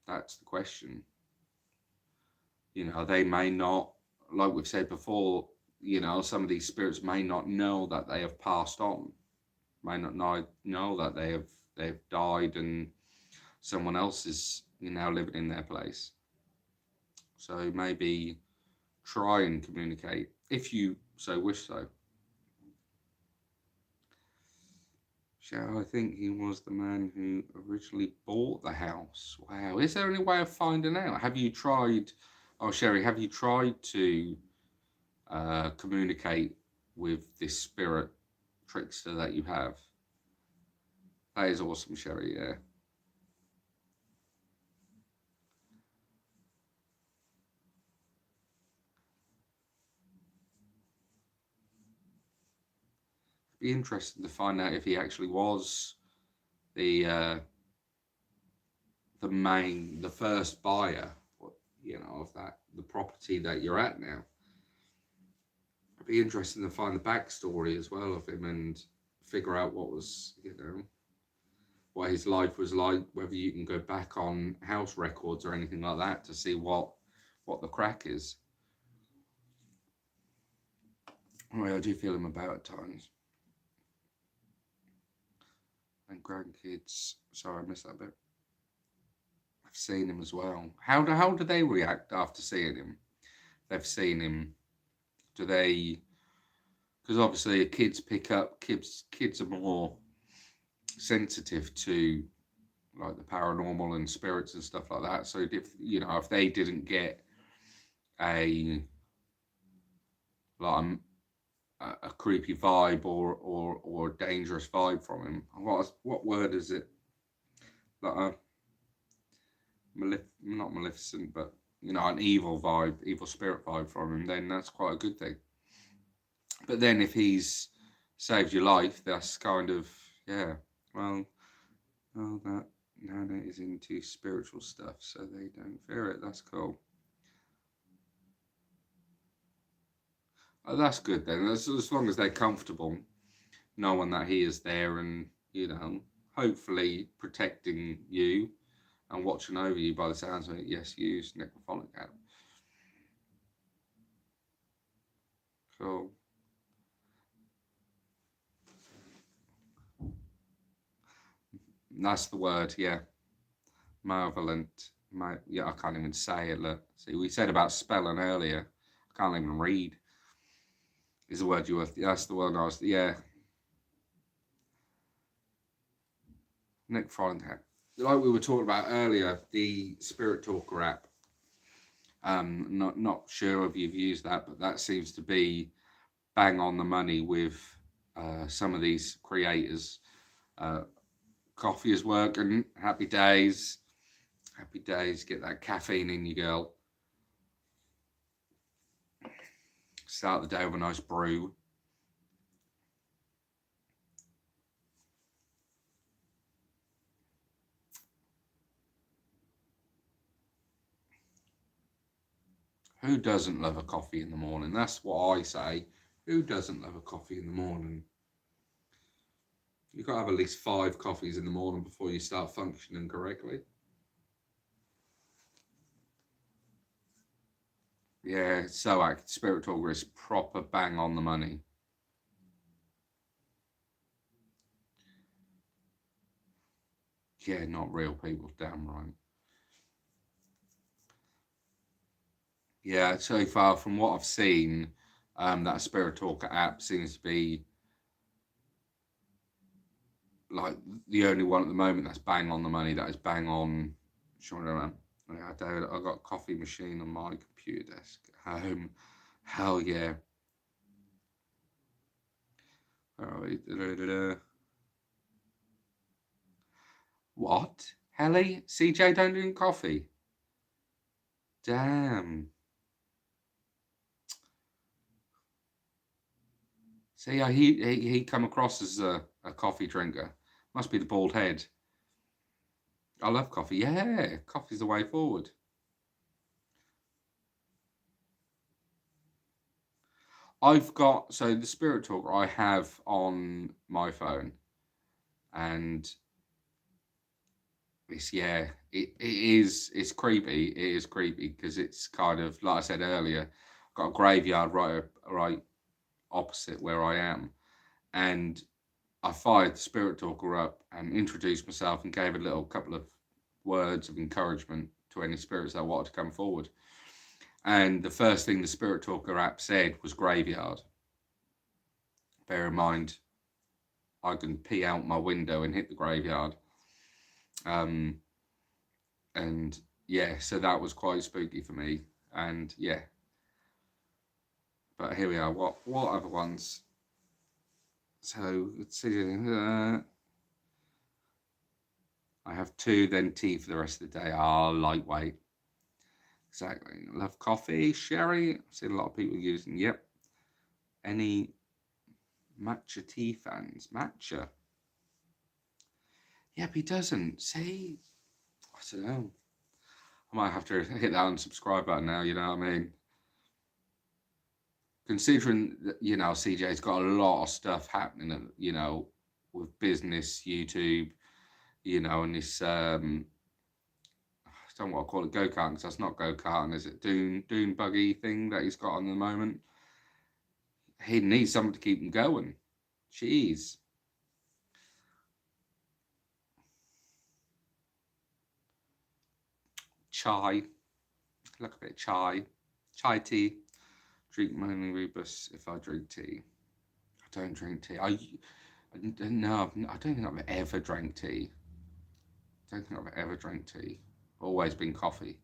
Speaker 1: That's the question. You know, they may not, like we've said before, you know, some of these spirits may not know that they have passed on, may not know that they've died and someone else is, you know, living in their place. So maybe try and communicate if you so wish so. I think he was the man who originally bought the house. Wow. Is there any way of finding out? Have you tried, oh, Sherry, have you tried to communicate with this spirit trickster that you have? That is awesome, Sherry, yeah. Be interesting to find out if he actually was the the first buyer, you know, of the property that you're at now. It'd be interesting to find the backstory as well of him and figure out what was, you know, what his life was like, whether you can go back on house records or anything like that to see what the crack is. Well, I do feel him about at times. And grandkids, sorry, I missed that bit. I've seen him as well. How do they react after seeing him? They've seen him. Do they? Because obviously, kids pick up. Kids are more sensitive to like the paranormal and spirits and stuff like that. So if you know if they didn't get a like a creepy vibe or a dangerous vibe from him. What word is it? Like a not maleficent, but an evil vibe, evil spirit vibe from him. Then that's quite a good thing. But then if he's saved your life, that's kind of, yeah. Well, that Nana is into spiritual stuff, so they don't fear it. That's cool. Oh, that's good then. As long as they're comfortable, knowing that he is there and, hopefully protecting you and watching over you by the sounds of it. Yes, use necrophonic app. Cool. That's the word, yeah. Malevolent. Yeah, I can't even say it. Look, see, we said about spelling earlier. I can't even read. Is the word you were? That's the word I was. Yeah. Necrophonic app. Like we were talking about earlier, the Spirit Talker app. Not sure if you've used that, but that seems to be bang on the money with some of these creators. Coffee is working. Happy days. Happy days. Get that caffeine in you, girl. Start the day with a nice brew. Who doesn't love a coffee in the morning? That's what I say. Who doesn't love a coffee in the morning? You've got to have at least 5 coffees in the morning before you start functioning correctly. Yeah, so Spirit Talker is proper bang on the money. Yeah, not real people, damn right. Yeah, so far from what I've seen, that Spirit Talker app seems to be like the only one at the moment that's bang on the money. That is bang on. Yeah, David, I've got a coffee machine on my computer desk at home. Hell yeah. All right. What? Helly? CJ don't drink coffee? Damn. See, he come across as a coffee drinker. Must be the bald head. I love coffee. Yeah, coffee's the way forward. I've got, so the Spirit Talker I have on my phone, and it's creepy. It is creepy because it's kind of, like I said earlier, got a graveyard right opposite where I am, and I fired the Spirit Talker up and introduced myself and gave a little couple of words of encouragement to any spirits that wanted to come forward. And the first thing the Spirit Talker app said was graveyard. Bear in mind, I can pee out my window and hit the graveyard. And yeah, so that was quite spooky for me. And yeah, but here we are. What other ones? So let's see. I have 2, then tea for the rest of the day. Lightweight. Exactly. Love coffee, sherry. I've seen a lot of people using. Yep. Any matcha tea fans? Matcha. Yep, he doesn't. See, I don't know. I might have to hit that unsubscribe button now. You know what I mean? Considering that, CJ's got a lot of stuff happening, with business, YouTube, and this I don't know what I call it, go-karting, because that's not go-karting, is it? Dune buggy thing that he's got on the moment. He needs someone to keep him going. Jeez. Chai. Look a bit of chai. Chai tea. Drink morning rebus if I drink tea. I don't drink tea. No, I don't think I've ever drank tea. I don't think I've ever drank tea. Always been coffee.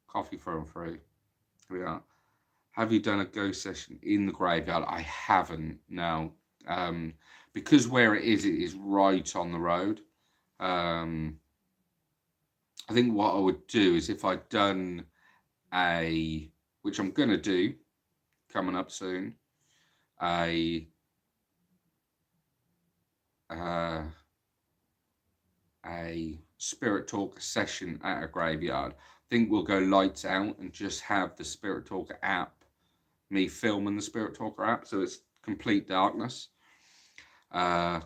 Speaker 1: Coffee through and through. Here we are. Have you done a ghost session in the graveyard? I haven't, no. Because where it is right on the road. I think what I would do is if I'd done which I'm going to do coming up soon, a Spirit Talker session at a graveyard. I think we'll go lights out and just have the Spirit Talker app, me filming the Spirit Talker app, so it's complete darkness. I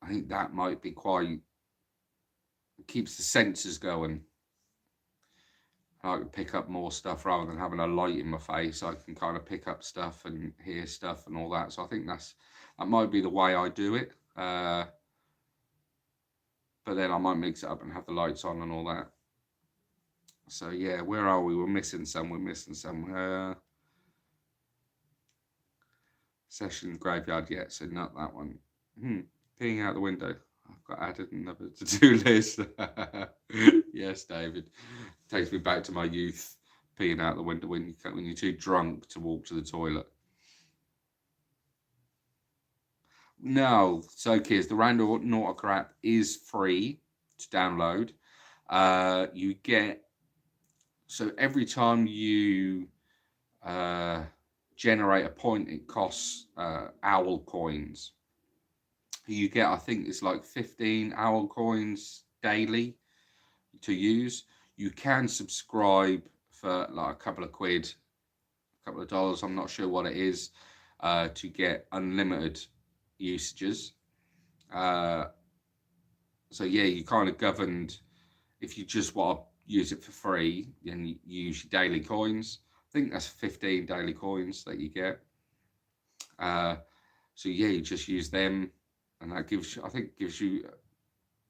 Speaker 1: think that might be quite, keeps the senses going. I can pick up more stuff rather than having a light in my face. I can kind of pick up stuff and hear stuff and all that. So I think that might be the way I do it. But then I might mix it up and have the lights on and all that. So yeah, where are we? We're missing some. Session graveyard yet, so not that one. Peeing out the window. I've got added another to-do list. Yes, David. Takes me back to my youth. Peeing out the window when you're too drunk to walk to the toilet. No, so kids, the Randonautica app is free to download. You get, so every time you generate a point, it costs owl coins. You get, I think it's like 15 owl coins daily to use. You can subscribe for like a couple of quid, a couple of dollars, I'm not sure what it is, to get unlimited usages. So yeah, you kind of governed. If you just want to use it for free, then you use your daily coins. I think that's 15 daily coins that you get. So yeah, you just use them, and that gives you,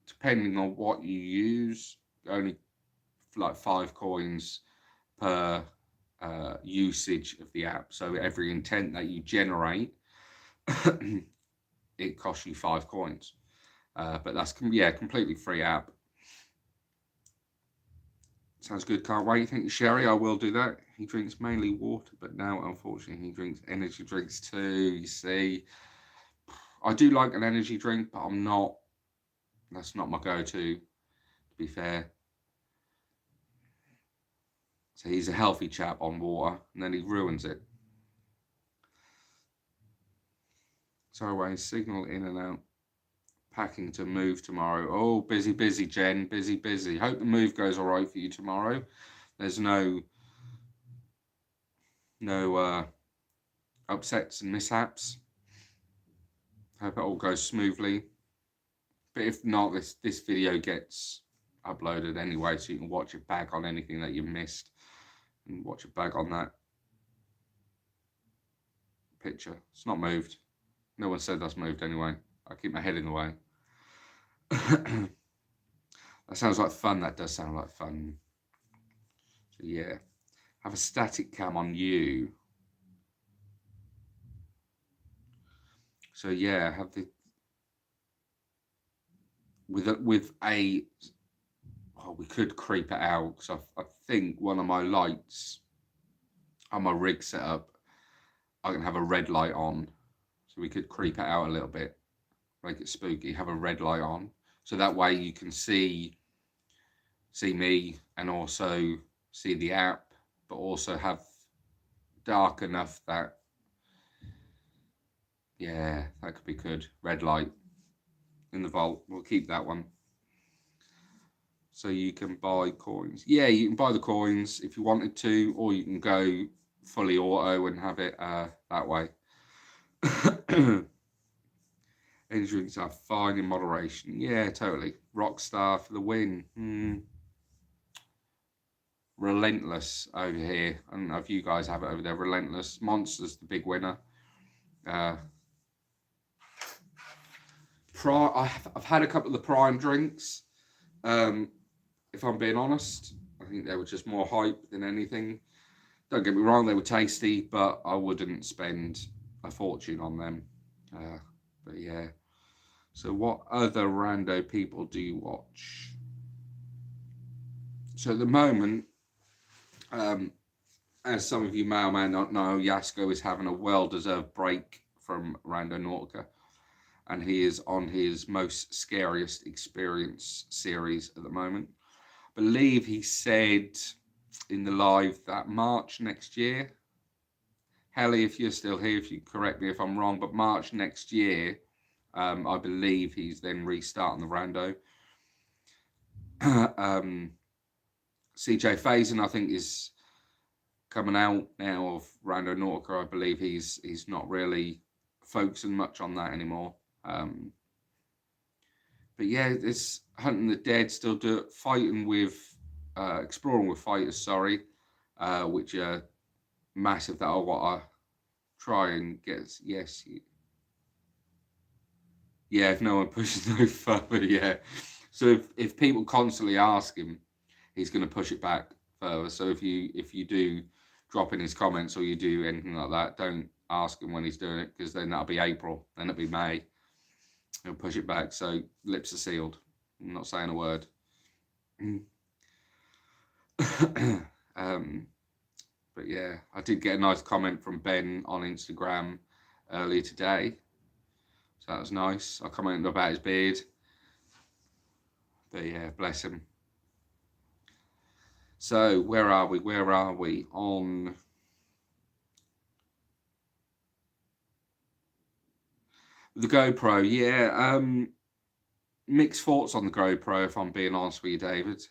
Speaker 1: depending on what you use, only like 5 coins per usage of the app. So every intent that you generate, it costs you 5 coins. But that's, yeah, completely free app. Sounds good, can't wait. Thank you, Sherry. I will do that. He drinks mainly water, but now, unfortunately, he drinks energy drinks too, you see. I do like an energy drink, but that's not my go-to, to be fair. So he's a healthy chap on water, and then he ruins it. So away, signal in and out. Packing to move tomorrow. Oh, busy, Jen. Busy. Hope the move goes all right for you tomorrow. There's no upsets and mishaps. Hope it all goes smoothly. But if not, this video gets uploaded anyway, so you can watch it back on anything that you missed, and watch it back on that picture. It's not moved. No one said that's moved anyway. I keep my head in the way. That sounds like fun. That does sound like fun. So yeah, have a static cam on you. So yeah, have the with a we could creep it out, because I think one of my lights on my rig setup, I can have a red light on, so we could creep it out a little bit, make it spooky. Have a red light on, so that way you can see me and also see the app, but also have dark enough that, yeah, that could be good. Red light in the vault. We'll keep that one. So you can buy coins. Yeah, you can buy the coins if you wanted to, or you can go fully auto and have it that way. Energy drinks are fine in moderation. Yeah, totally. Rockstar for the win. Relentless over here. I don't know if you guys have it over there. Relentless. Monster's the big winner. I've had a couple of the prime drinks. If I'm being honest, I think they were just more hype than anything. Don't get me wrong, they were tasty, but I wouldn't spend a fortune on them. But yeah. So what other rando people do you watch? So at the moment, as some of you may or may not know, Yasko is having a well-deserved break from Randonautica, and he is on his most scariest experience series at the moment. I believe he said in the live that March next year. Helly, if you're still here, if you correct me if I'm wrong, but March next year, I believe he's then restarting the rando. CJ Faison, I think, is coming out now of Randonautica. I believe he's not really focusing much on that anymore. But yeah, it's hunting the dead, still do it, fighting with, exploring with fighters. Sorry, which are massive. That I want to try and get. Yes, yeah. If no one pushes no further, yeah. So if people constantly ask him, he's going to push it back further. So if you do drop in his comments or you do anything like that, don't ask him when he's doing it, because then that'll be April, then it'll be May. He'll push it back. So lips are sealed. I'm not saying a word. But yeah, I did get a nice comment from Ben on Instagram earlier today. So that was nice. I commented about his beard. But yeah, bless him. So where are we? Where are we on the GoPro? Yeah, mixed thoughts on the GoPro, if I'm being honest with you, David.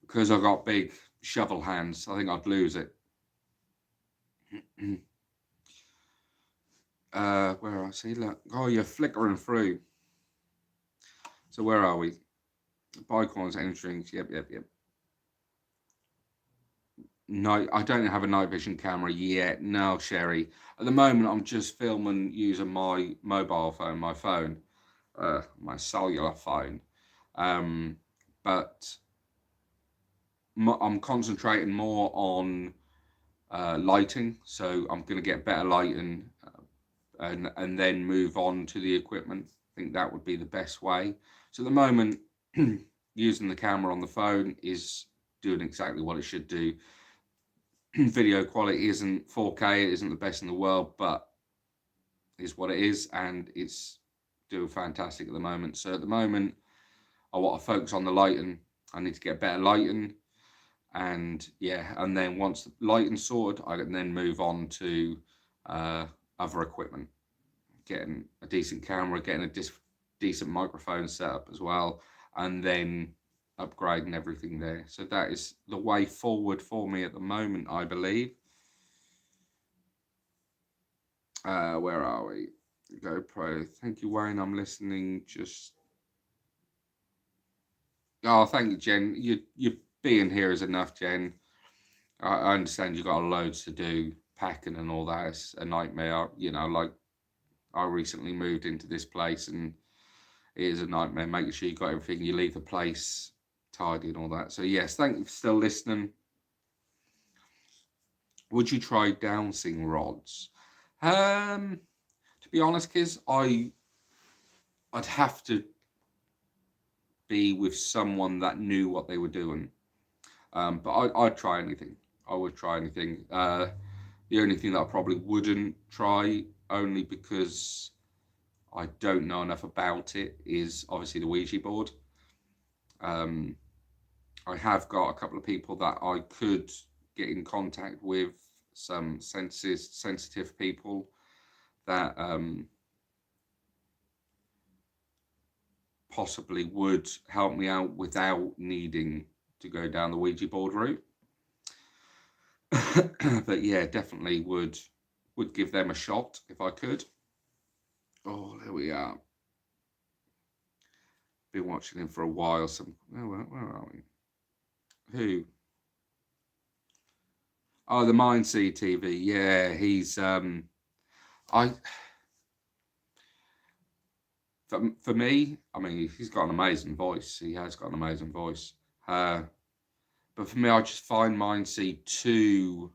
Speaker 1: Because I've got big shovel hands, I think I'd lose it. Where I see, look, oh, you're flickering through. So where are we? Bicorns, entering. Yep. No, I don't have a night vision camera yet. No, Sherry. At the moment, I'm just filming using my mobile phone, my phone, my cellular phone. But I'm concentrating more on lighting, so I'm going to get better lighting and then move on to the equipment. I think that would be the best way. So at the moment, using the camera on the phone is doing exactly what it should do. Video quality isn't 4K, it isn't the best in the world, but is what it is, and it's doing fantastic at the moment. So at the moment, I want to focus on the lighting. I need to get better lighting, and yeah, and then once the lighting's sorted, I can then move on to other equipment, getting a decent camera, getting a decent microphone set up as well, and then upgrading everything there. So that is the way forward for me at the moment, I believe. Where are we? GoPro. Thank you, Wayne. I'm listening. Just thank you, Jen. You being here is enough, Jen. I understand you got loads to do, packing and all that. It's a nightmare. You know, like I recently moved into this place and it is a nightmare making sure you got everything. You leave the place tidy and all that. So yes, thank you for still listening. Would you try dowsing rods? To be honest, kids, I'd have to be with someone that knew what they were doing. But I'd try anything. I would try anything. The only thing that I probably wouldn't try, only because I don't know enough about it, is obviously the Ouija board. I have got a couple of people that I could get in contact with, some sensitive people that possibly would help me out without needing to go down the Ouija board route. But yeah, definitely would give them a shot if I could. Oh, there we are. Been watching him for a while. Where are we? Who? Oh, the Mindseed TV. Yeah, he's for me, I mean, he's got an amazing voice. He has got an amazing voice. But for me, I just find Mindseed too,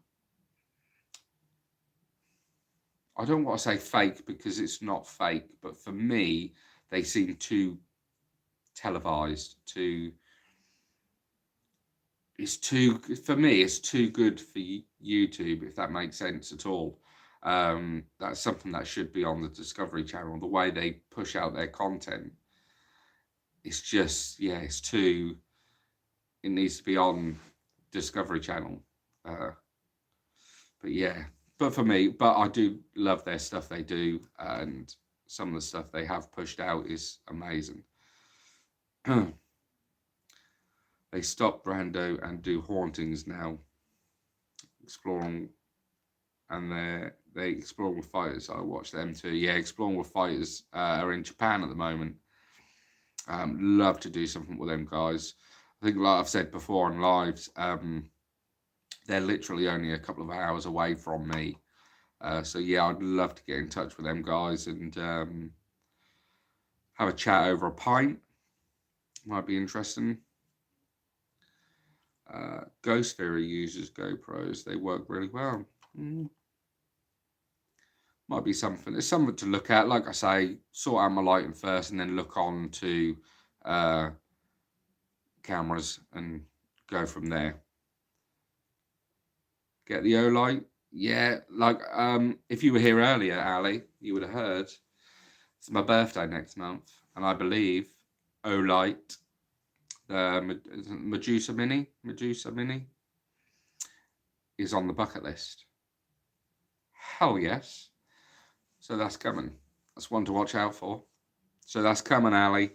Speaker 1: I don't want to say fake because it's not fake, but for me, they seem too televised, too it's too, for me, it's too good for YouTube, if that makes sense at all. That's something that should be on the Discovery Channel. The way they push out their content, it's just, yeah, it's too, it needs to be on Discovery Channel. But yeah, but for me, but I do love their stuff they do, and some of the stuff they have pushed out is amazing. They stopped Brando and do hauntings now, exploring, and they Exploring with Fighters. I watch them too. Yeah, Exploring with Fighters are in Japan at the moment. Love to do something with them guys. I think, like I've said before on lives, they're literally only a couple of hours away from me. So yeah, I'd love to get in touch with them guys and have a chat over a pint. Might be interesting. Ghost Theory uses GoPros. They work really well. Might be something. It's something to look at. Like I say, sort out my lighting first and then look on to cameras and go from there. Get the Olight. Yeah, like if you were here earlier, Ali, you would have heard it's my birthday next month, and I believe Olight, the Medusa Mini, is on the bucket list. Hell yes. So that's coming. That's one to watch out for. So that's coming, Ali.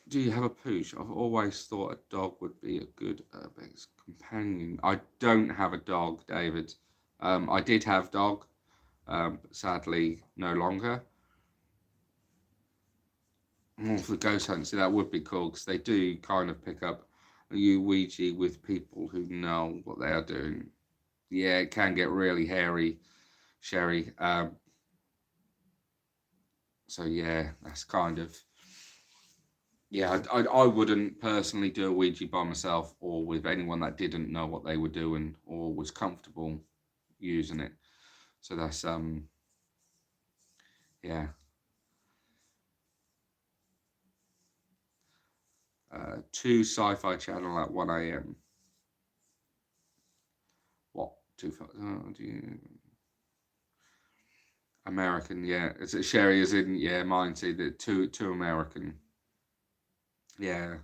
Speaker 1: Do you have a pooch? I've always thought a dog would be a good urbex companion. I don't have a dog, David. I did have dog, but sadly no longer. For the ghost hunt, see, that would be cool because they do kind of pick up you Ouija with people who know what they are doing. Yeah, it can get really hairy, Sherry. So yeah, that's kind of, yeah, I wouldn't personally do a Ouija by myself or with anyone that didn't know what they were doing or was comfortable using it. So that's yeah. 2 Sci-Fi Channel at 1 a.m. What? 2? American, yeah. Is it Sherry? Is in, yeah. Mine. See the two American. Yeah.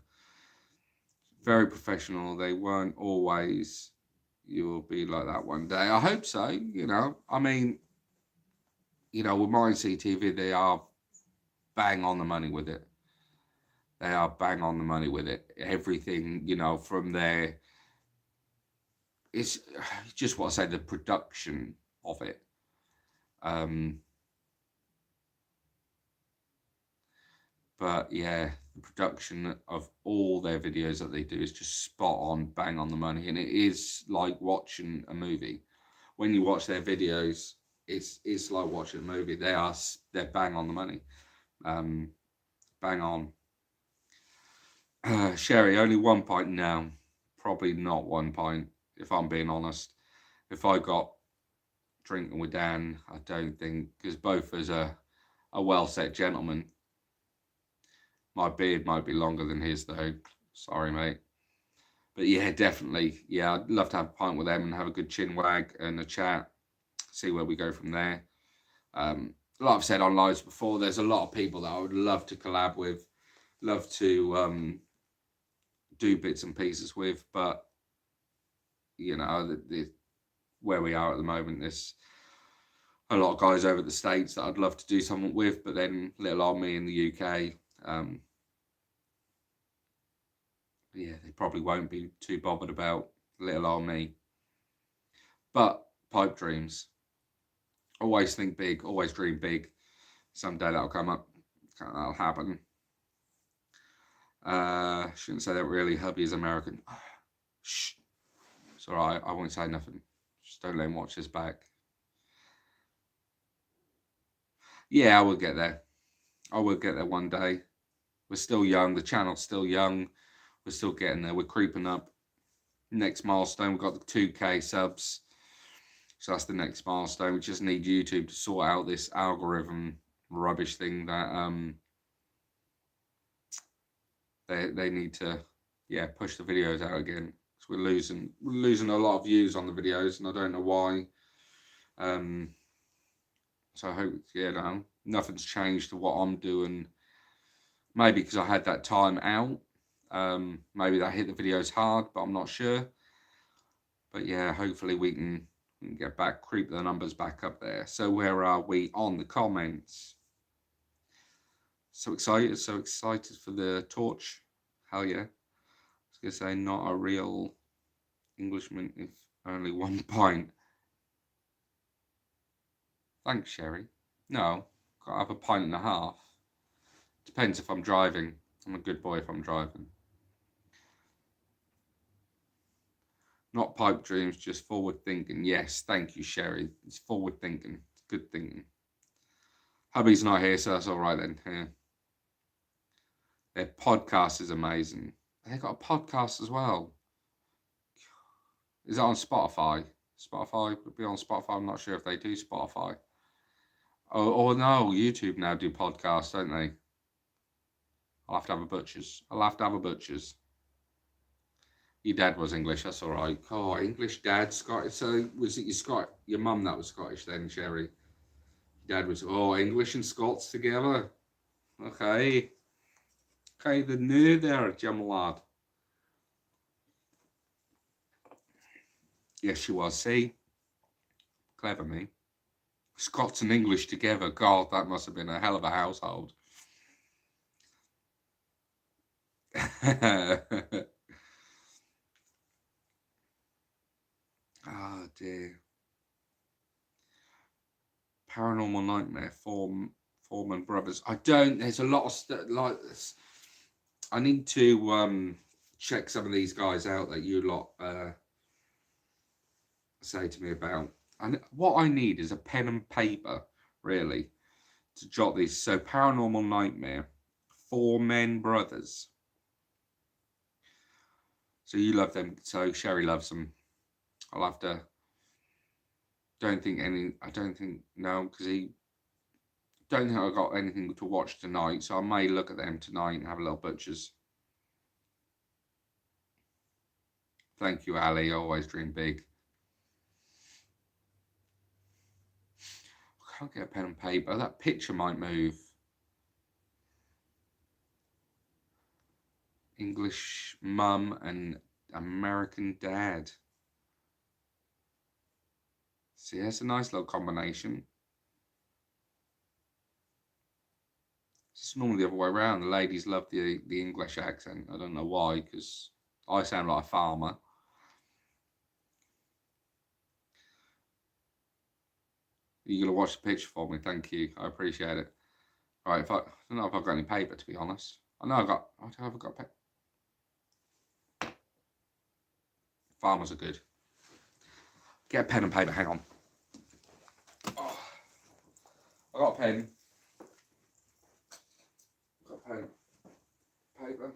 Speaker 1: Very professional. They weren't always. You will be like that one day. I hope so. You know. I mean, you know, with Mine CTV, they are bang on the money with it. They are bang on the money with it. Everything, you know, from there. It's just what I say. The production of it. But yeah, the production of all their videos that they do is just spot on, bang on the money, and it is like watching a movie. When you watch their videos, it's like watching a movie. They're bang on the money, bang on. Sherry, only 1 pint now. Probably not 1 pint, if I'm being honest. If I got drinking with Dan, I don't think, because both as a well-set gentleman. My beard might be longer than his though. Sorry, mate. But yeah, definitely. Yeah, I'd love to have a pint with them and have a good chin wag and a chat. See where we go from there. Like I've said on lives before, there's a lot of people that I would love to collab with, love to do bits and pieces with, but you know, where we are at the moment, there's a lot of guys over the States that I'd love to do something with, but then little old me in the UK, yeah, they probably won't be too bothered about little old me. But pipe dreams. Always think big, always dream big. Someday that'll come up, that'll happen. Shouldn't say that really. Hubby is American. Shh. It's alright, I won't say nothing. Just don't let him watch his back. Yeah, I will get there. I will get there one day. We're still young. The channel's still young. We're still getting there. We're creeping up. Next milestone, we've got the 2K subs. So that's the next milestone. We just need YouTube to sort out this algorithm rubbish thing that they need to yeah, push the videos out again. So we're losing a lot of views on the videos, and I don't know why. So I hope, yeah, no, nothing's changed to what I'm doing. Maybe because I had that time out. Maybe that hit the videos hard, but I'm not sure. But yeah, hopefully we can get back, creep the numbers back up there. So where are we on the comments? So excited for the torch. Hell yeah. I was going to say, not a real Englishman if only 1 pint. Thanks, Sherry. No, gotta have a pint and a half. Depends if I'm driving. I'm a good boy if I'm driving. Not pipe dreams, just forward thinking. Yes, thank you, Sherry. It's forward thinking. It's good thinking. Hubby's not here, so that's all right then. Yeah. Their podcast is amazing. They got a podcast as well. Is it on Spotify? Spotify would be on Spotify. I'm not sure if they do Spotify. Oh no, YouTube now do podcasts, don't they? I'll have to have a butcher's. I'll have to have a butcher's. Your dad was English, that's all right. Oh, English dad, Scottish. So was it your mum that was Scottish then, Sherry? Your dad was, English and Scots together. Okay. Okay, the new there, Jim lad. Yes, she was. See? Clever me. Scots and English together. God, that must have been a hell of a household. Oh dear. Paranormal Nightmare, Foreman Brothers. There's a lot of stuff like this. I need to check some of these guys out that you lot say to me about. And what I need is a pen and paper, really, to jot these. So Paranormal Nightmare, Foreman Brothers. So you love them. So Sherry loves them. I'll have to. I don't think no, because don't think I got anything to watch tonight. So I may look at them tonight and have a little butcher's. Thank you, Ali. Always dream big. I can't get a pen and paper. That picture might move. English mum and American dad. See, that's a nice little combination. It's normally the other way around. The ladies love the English accent. I don't know why, because I sound like a farmer. You're going to watch the picture for me. Thank you. I appreciate it. All right, I don't know if I've got any paper, to be honest. I know I haven't got paper. Farmers are good. Get a pen and paper. Hang on. Oh, I got a pen. Got a pen. Paper.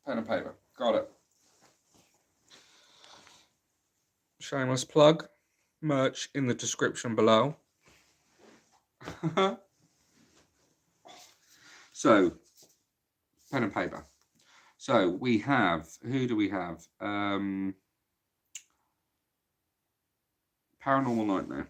Speaker 1: Pen and paper. Got it. Shameless plug. Merch in the description below. So, pen and paper. So we have, who do we have? Paranormal Nightmare.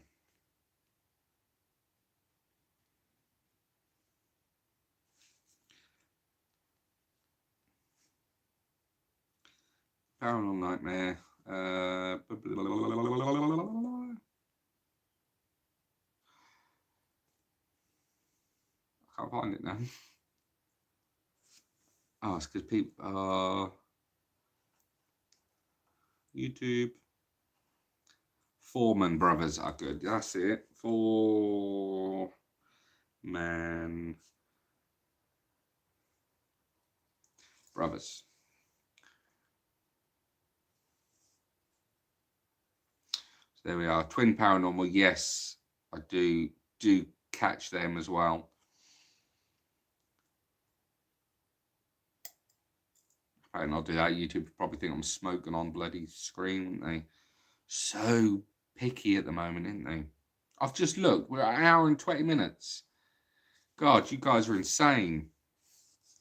Speaker 1: Paranormal Nightmare. I can't find it now. Oh, it's because people YouTube. Foreman Brothers are good. That's it. Foreman Brothers. So there we are. Twin Paranormal. Yes, I do catch them as well. And I'll do that. YouTube would probably think I'm smoking on bloody screen, wouldn't they? So picky at the moment, isn't they? I've just looked. We're at an hour and 20 minutes. God, you guys are insane.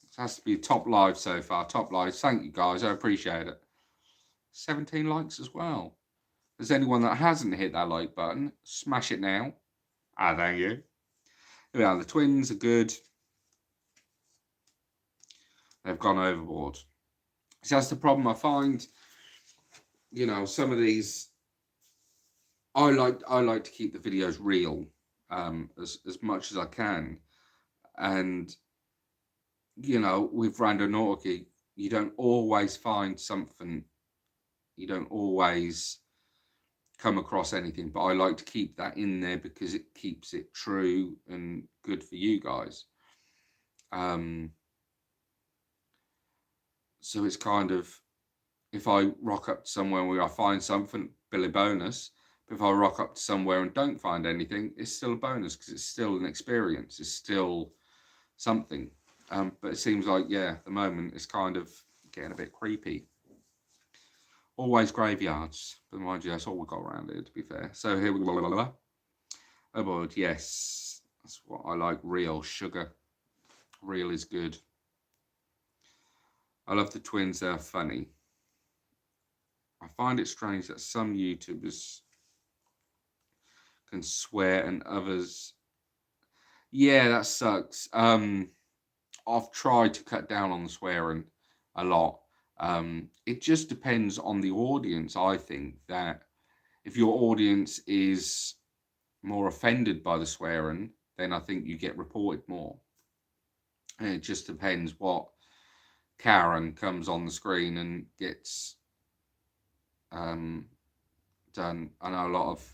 Speaker 1: It has to be top live so far. Top live. Thank you guys. I appreciate it. 17 likes as well. If there's anyone that hasn't hit that like button, smash it now. Ah, thank you. Here we are. The twins are good. They've gone overboard. So that's the problem I find. You know, some of these, I like to keep the videos real, as much as I can. And you know, with randonautica, you don't always find something. You don't always come across anything, but I like to keep that in there because it keeps it true and good for you guys. So it's kind of, if I rock up to somewhere where I find something, Billy bonus. But if I rock up to somewhere and don't find anything, it's still a bonus because it's still an experience. It's still something. But it seems like, yeah, at the moment it's kind of getting a bit creepy. Always graveyards, but mind you, that's all we've got around here, to be fair. So here we go. Oh, boy, yes, that's what I like. Real sugar. Real is good. I love the twins. They're funny. I find it strange that some YouTubers can swear and others, yeah, that sucks. I've tried to cut down on the swearing a lot. It just depends on the audience. I think that if your audience is more offended by the swearing, then I think you get reported more. And it just depends what Karen comes on the screen and gets done. I know a lot of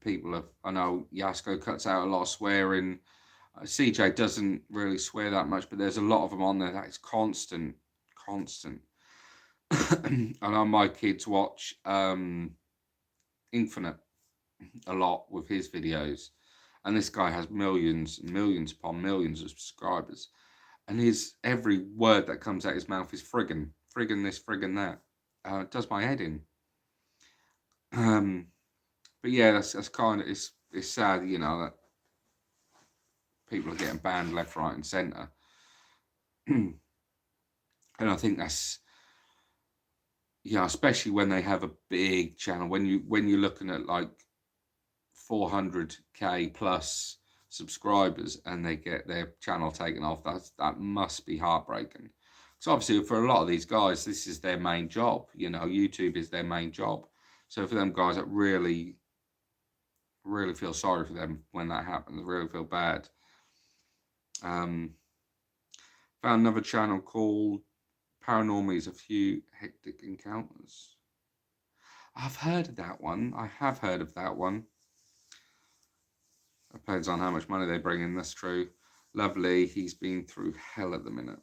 Speaker 1: people have, I know Yasko cuts out a lot of swearing. CJ doesn't really swear that much, but there's a lot of them on there that is constant. I know my kids watch Infinite a lot with his videos, and this guy has millions and millions upon millions of subscribers, and his every word that comes out his mouth is friggin' this, friggin' that. It does my head in. But yeah, that's kind of, it's sad, you know, that people are getting banned left, right, and centre. And I think that's, yeah, especially when they have a big channel. When you're looking at like 400k plus subscribers and they get their channel taken off, that must be heartbreaking. So obviously for a lot of these guys, this is their main job. You know, YouTube is their main job. So for them guys that really feel sorry for them when that happens, really feel bad. Found another channel called Paranormies, A Few Hectic Encounters. I've heard of that one. I have heard of that one. Depends on how much money they bring in, that's true. Lovely, he's been through hell at the minute.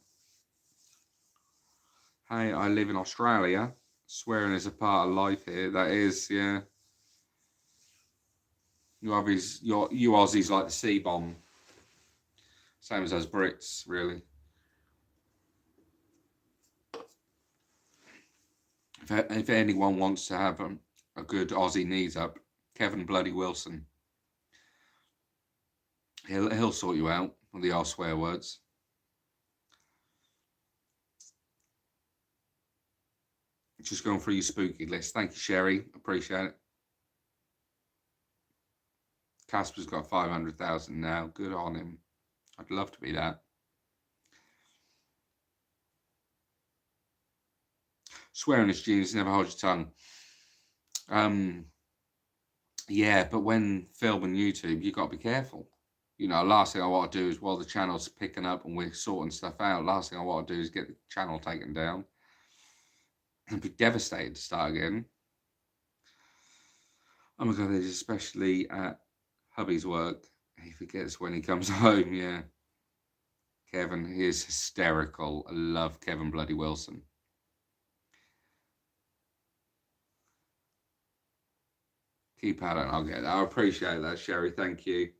Speaker 1: Hey, I live in Australia. Swearing is a part of life here. That is, yeah. You Aussies like the C-bomb. Same as those Brits, really. If anyone wants to have a good Aussie knees up, Kevin Bloody Wilson. He'll sort you out with the old swear words. Just going through your spooky list. Thank you, Sherry. Appreciate it. Casper's got 500,000 now. Good on him. I'd love to be that. Swearing is genius. Never hold your tongue. Yeah, but when filming YouTube, you got to be careful. You know, last thing I want to do is, while the channel's picking up and we're sorting stuff out, last thing I want to do is get the channel taken down and be devastated to start again. Oh my God, especially at hubby's work. He forgets when he comes home, yeah. Kevin, he is hysterical. I love Kevin Bloody Wilson. Keep at it and I'll get that. I appreciate that, Sherry. Thank you.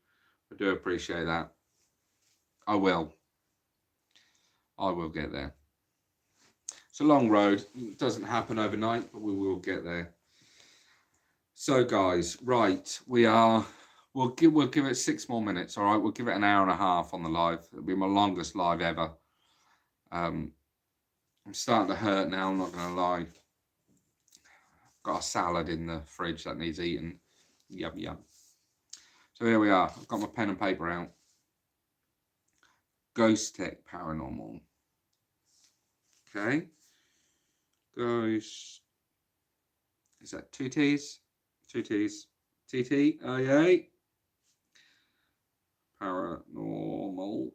Speaker 1: I do appreciate that. I will get there. It's a long road. It doesn't happen overnight, but we will get there. So guys, right, we are We'll give it 6 more minutes. All right, we'll give it an hour and a half on the live. It'll be my longest live ever. I'm starting to hurt now. I'm not gonna lie. Got a salad in the fridge that needs eating. Yum yum. So here we are. I've got my pen and paper out. Ghost Tech Paranormal. Okay. Ghost. Is that 2 T's? 2 T's. TT. Oh, yay. Paranormal.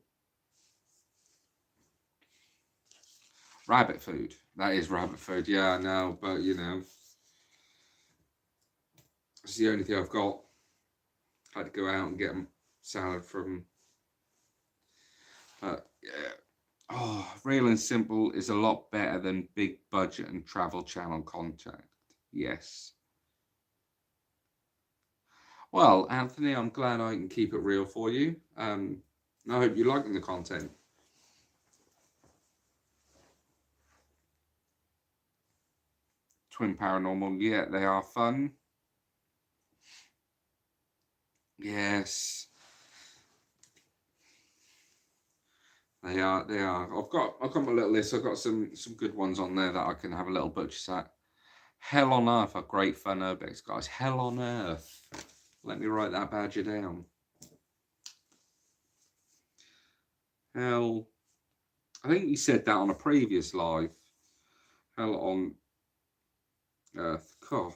Speaker 1: Rabbit food. That is rabbit food. Yeah, I know. But, you know, it's the only thing I've got. I had to go out and get them salad from. But, yeah. Oh, Real and Simple is a lot better than big budget and travel channel content. Yes. Well, Anthony, I'm glad I can keep it real for you. I hope you're liking the content. Twin Paranormal, yeah, they are fun. Yes. They are. I've got my little list. I've got some good ones on there that I can have a little butcher's at. Hell on Earth are great fun urbex, guys. Hell on Earth. Let me write that badger down. Hell. I think you said that on a previous live. Hell on Earth. God.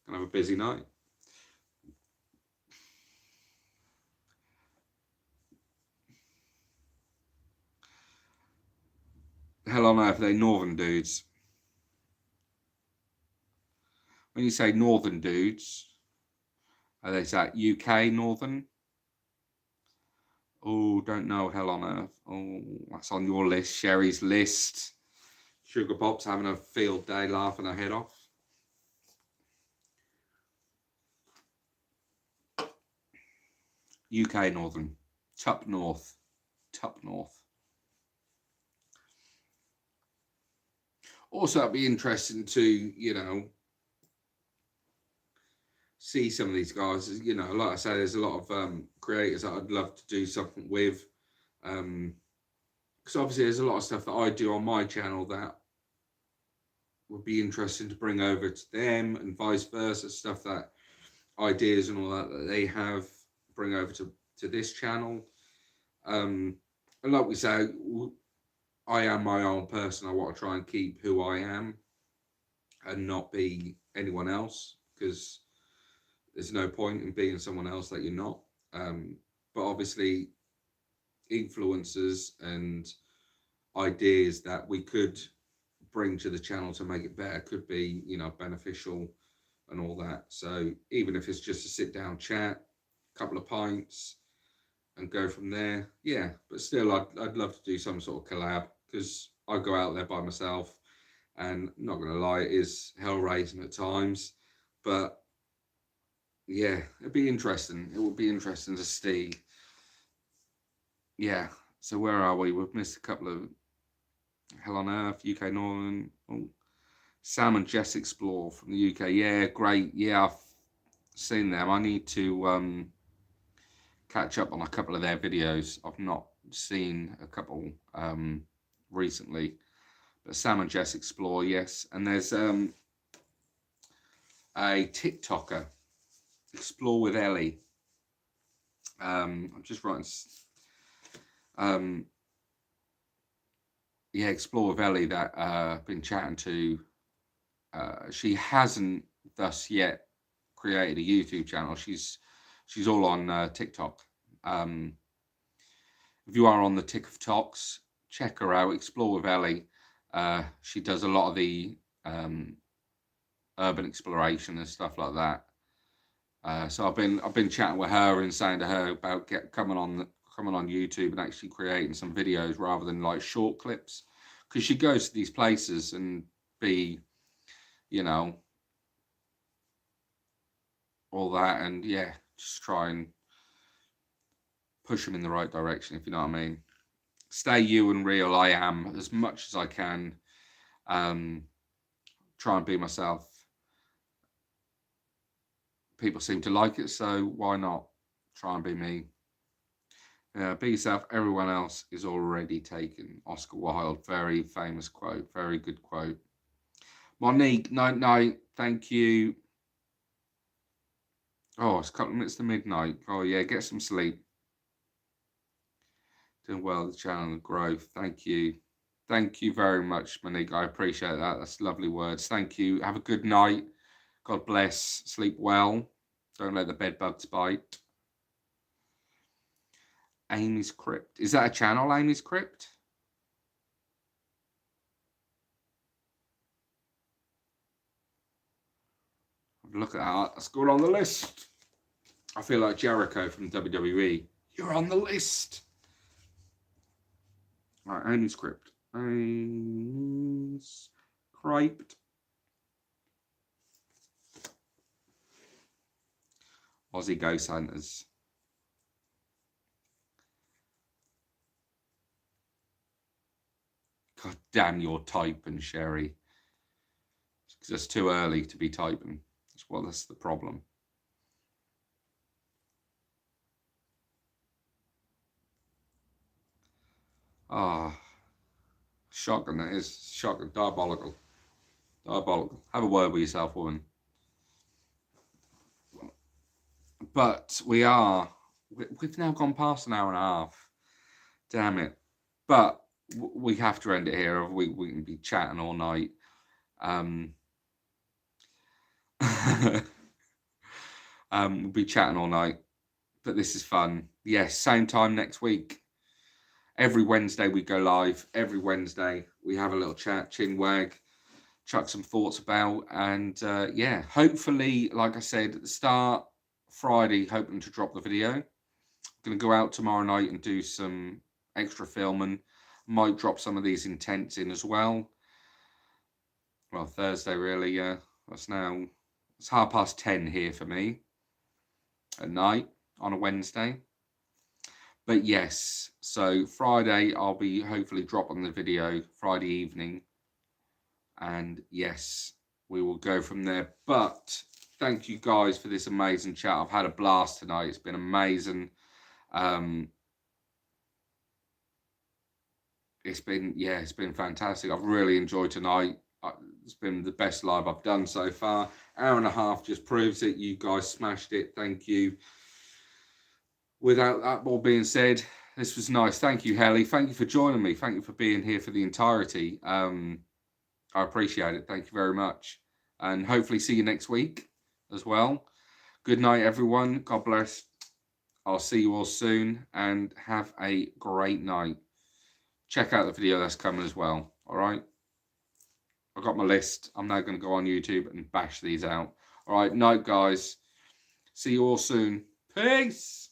Speaker 1: Gonna have a busy night. Hell on Earth, they're northern dudes. When you say northern dudes, are they that UK northern? Oh, don't know. Hell on Earth. Oh, that's on your list. Sherry's list. Sugar Pop's having a field day, laughing her head off. UK northern. Tup north. Also, it'd be interesting to, you know, see some of these guys. You know, like I say, there's a lot of creators that I'd love to do something with. Because obviously there's a lot of stuff that I do on my channel that would be interesting to bring over to them, and vice versa. Stuff that, ideas and all that they have, bring over to this channel. And like we say, I am my own person. I want to try and keep who I am and not be anyone else, because there's no point in being someone else that you're not. But obviously, influences and ideas that we could bring to the channel to make it better could be, you know, beneficial and all that. So even if it's just a sit down chat, a couple of pints, and go from there, yeah. But still, I'd love to do some sort of collab, because I go out there by myself, and I'm not gonna lie, it is hell raising at times. But yeah, it'd be interesting. It would be interesting to see. Yeah. So where are we? We've missed a couple of Hell on Earth, UK Northern. Oh, Sam and Jess Explore from the UK. Yeah, great. Yeah, I've seen them. I need to catch up on a couple of their videos. I've not seen a couple recently. But Sam and Jess Explore, yes. And there's a TikToker, Explore with Ellie. I'm just writing. Yeah, Explore with Ellie that I've been chatting to. She hasn't thus yet created a YouTube channel. She's all on TikTok. If you are on the TikToks, check her out. Explore with Ellie. She does a lot of the urban exploration and stuff like that. So I've been chatting with her and saying to her about coming on YouTube and actually creating some videos rather than like short clips, because she goes to these places and you know, all that, and yeah, just try and push them in the right direction, if you know what I mean. Stay you and real. I am, as much as I can. Try and be myself. people seem to like it, so why not try and be me? Be yourself. Everyone else is already taken. Oscar Wilde, very famous quote, very good quote. Monique, night. Thank you. Oh, it's a couple of minutes to midnight. Oh yeah, get some sleep. Doing well, the channel growth. Thank you. Thank you very much, Monique. I appreciate that. That's lovely words. Thank you. Have a good night. God bless. Sleep well. Don't let the bed bugs bite. Amy's Crypt. Is that a channel, Amy's Crypt? Look at that. That's good on the list. I feel like Jericho from WWE. You're on the list. Right, Amy's Crypt. Amy's Crypt. Aussie Ghost Hunters. God damn, you're typing, Sherry. Because it's too early to be typing. That's the problem. Ah, shocking that is. Shocking. Diabolical. Diabolical. Have a word with yourself, woman. But we've now gone past an hour and a half. Damn it. But we have to end it here. We can be chatting all night. We'll be chatting all night. But this is fun. Yes, same time next week. Every Wednesday we go live. Every Wednesday we have a little chat, chin wag, chuck some thoughts about. And yeah, hopefully, like I said at the start, Friday, hoping to drop the video. I'm going to go out tomorrow night and do some extra filming. Might drop some of these intents in as well. Well, Thursday really, yeah. It's 10:30 here for me at night on a Wednesday. But yes, so Friday I'll be hopefully dropping the video Friday evening. And yes, we will go from there. But thank you guys for this amazing chat. I've had a blast tonight. It's been amazing. It's been fantastic. I've really enjoyed tonight. It's been the best live I've done so far. Hour and a half just proves it. You guys smashed it. Thank you. Without that all being said, this was nice. Thank you, Helly. Thank you for joining me. Thank you for being here for the entirety. I appreciate it. Thank you very much. And hopefully see you next week as well. Good night, everyone. God bless. I'll see you all soon and have a great night. Check out the video that's coming as well. All right. I've got my list. I'm now going to go on YouTube and bash these out. All right. Night, guys. See you all soon. Peace.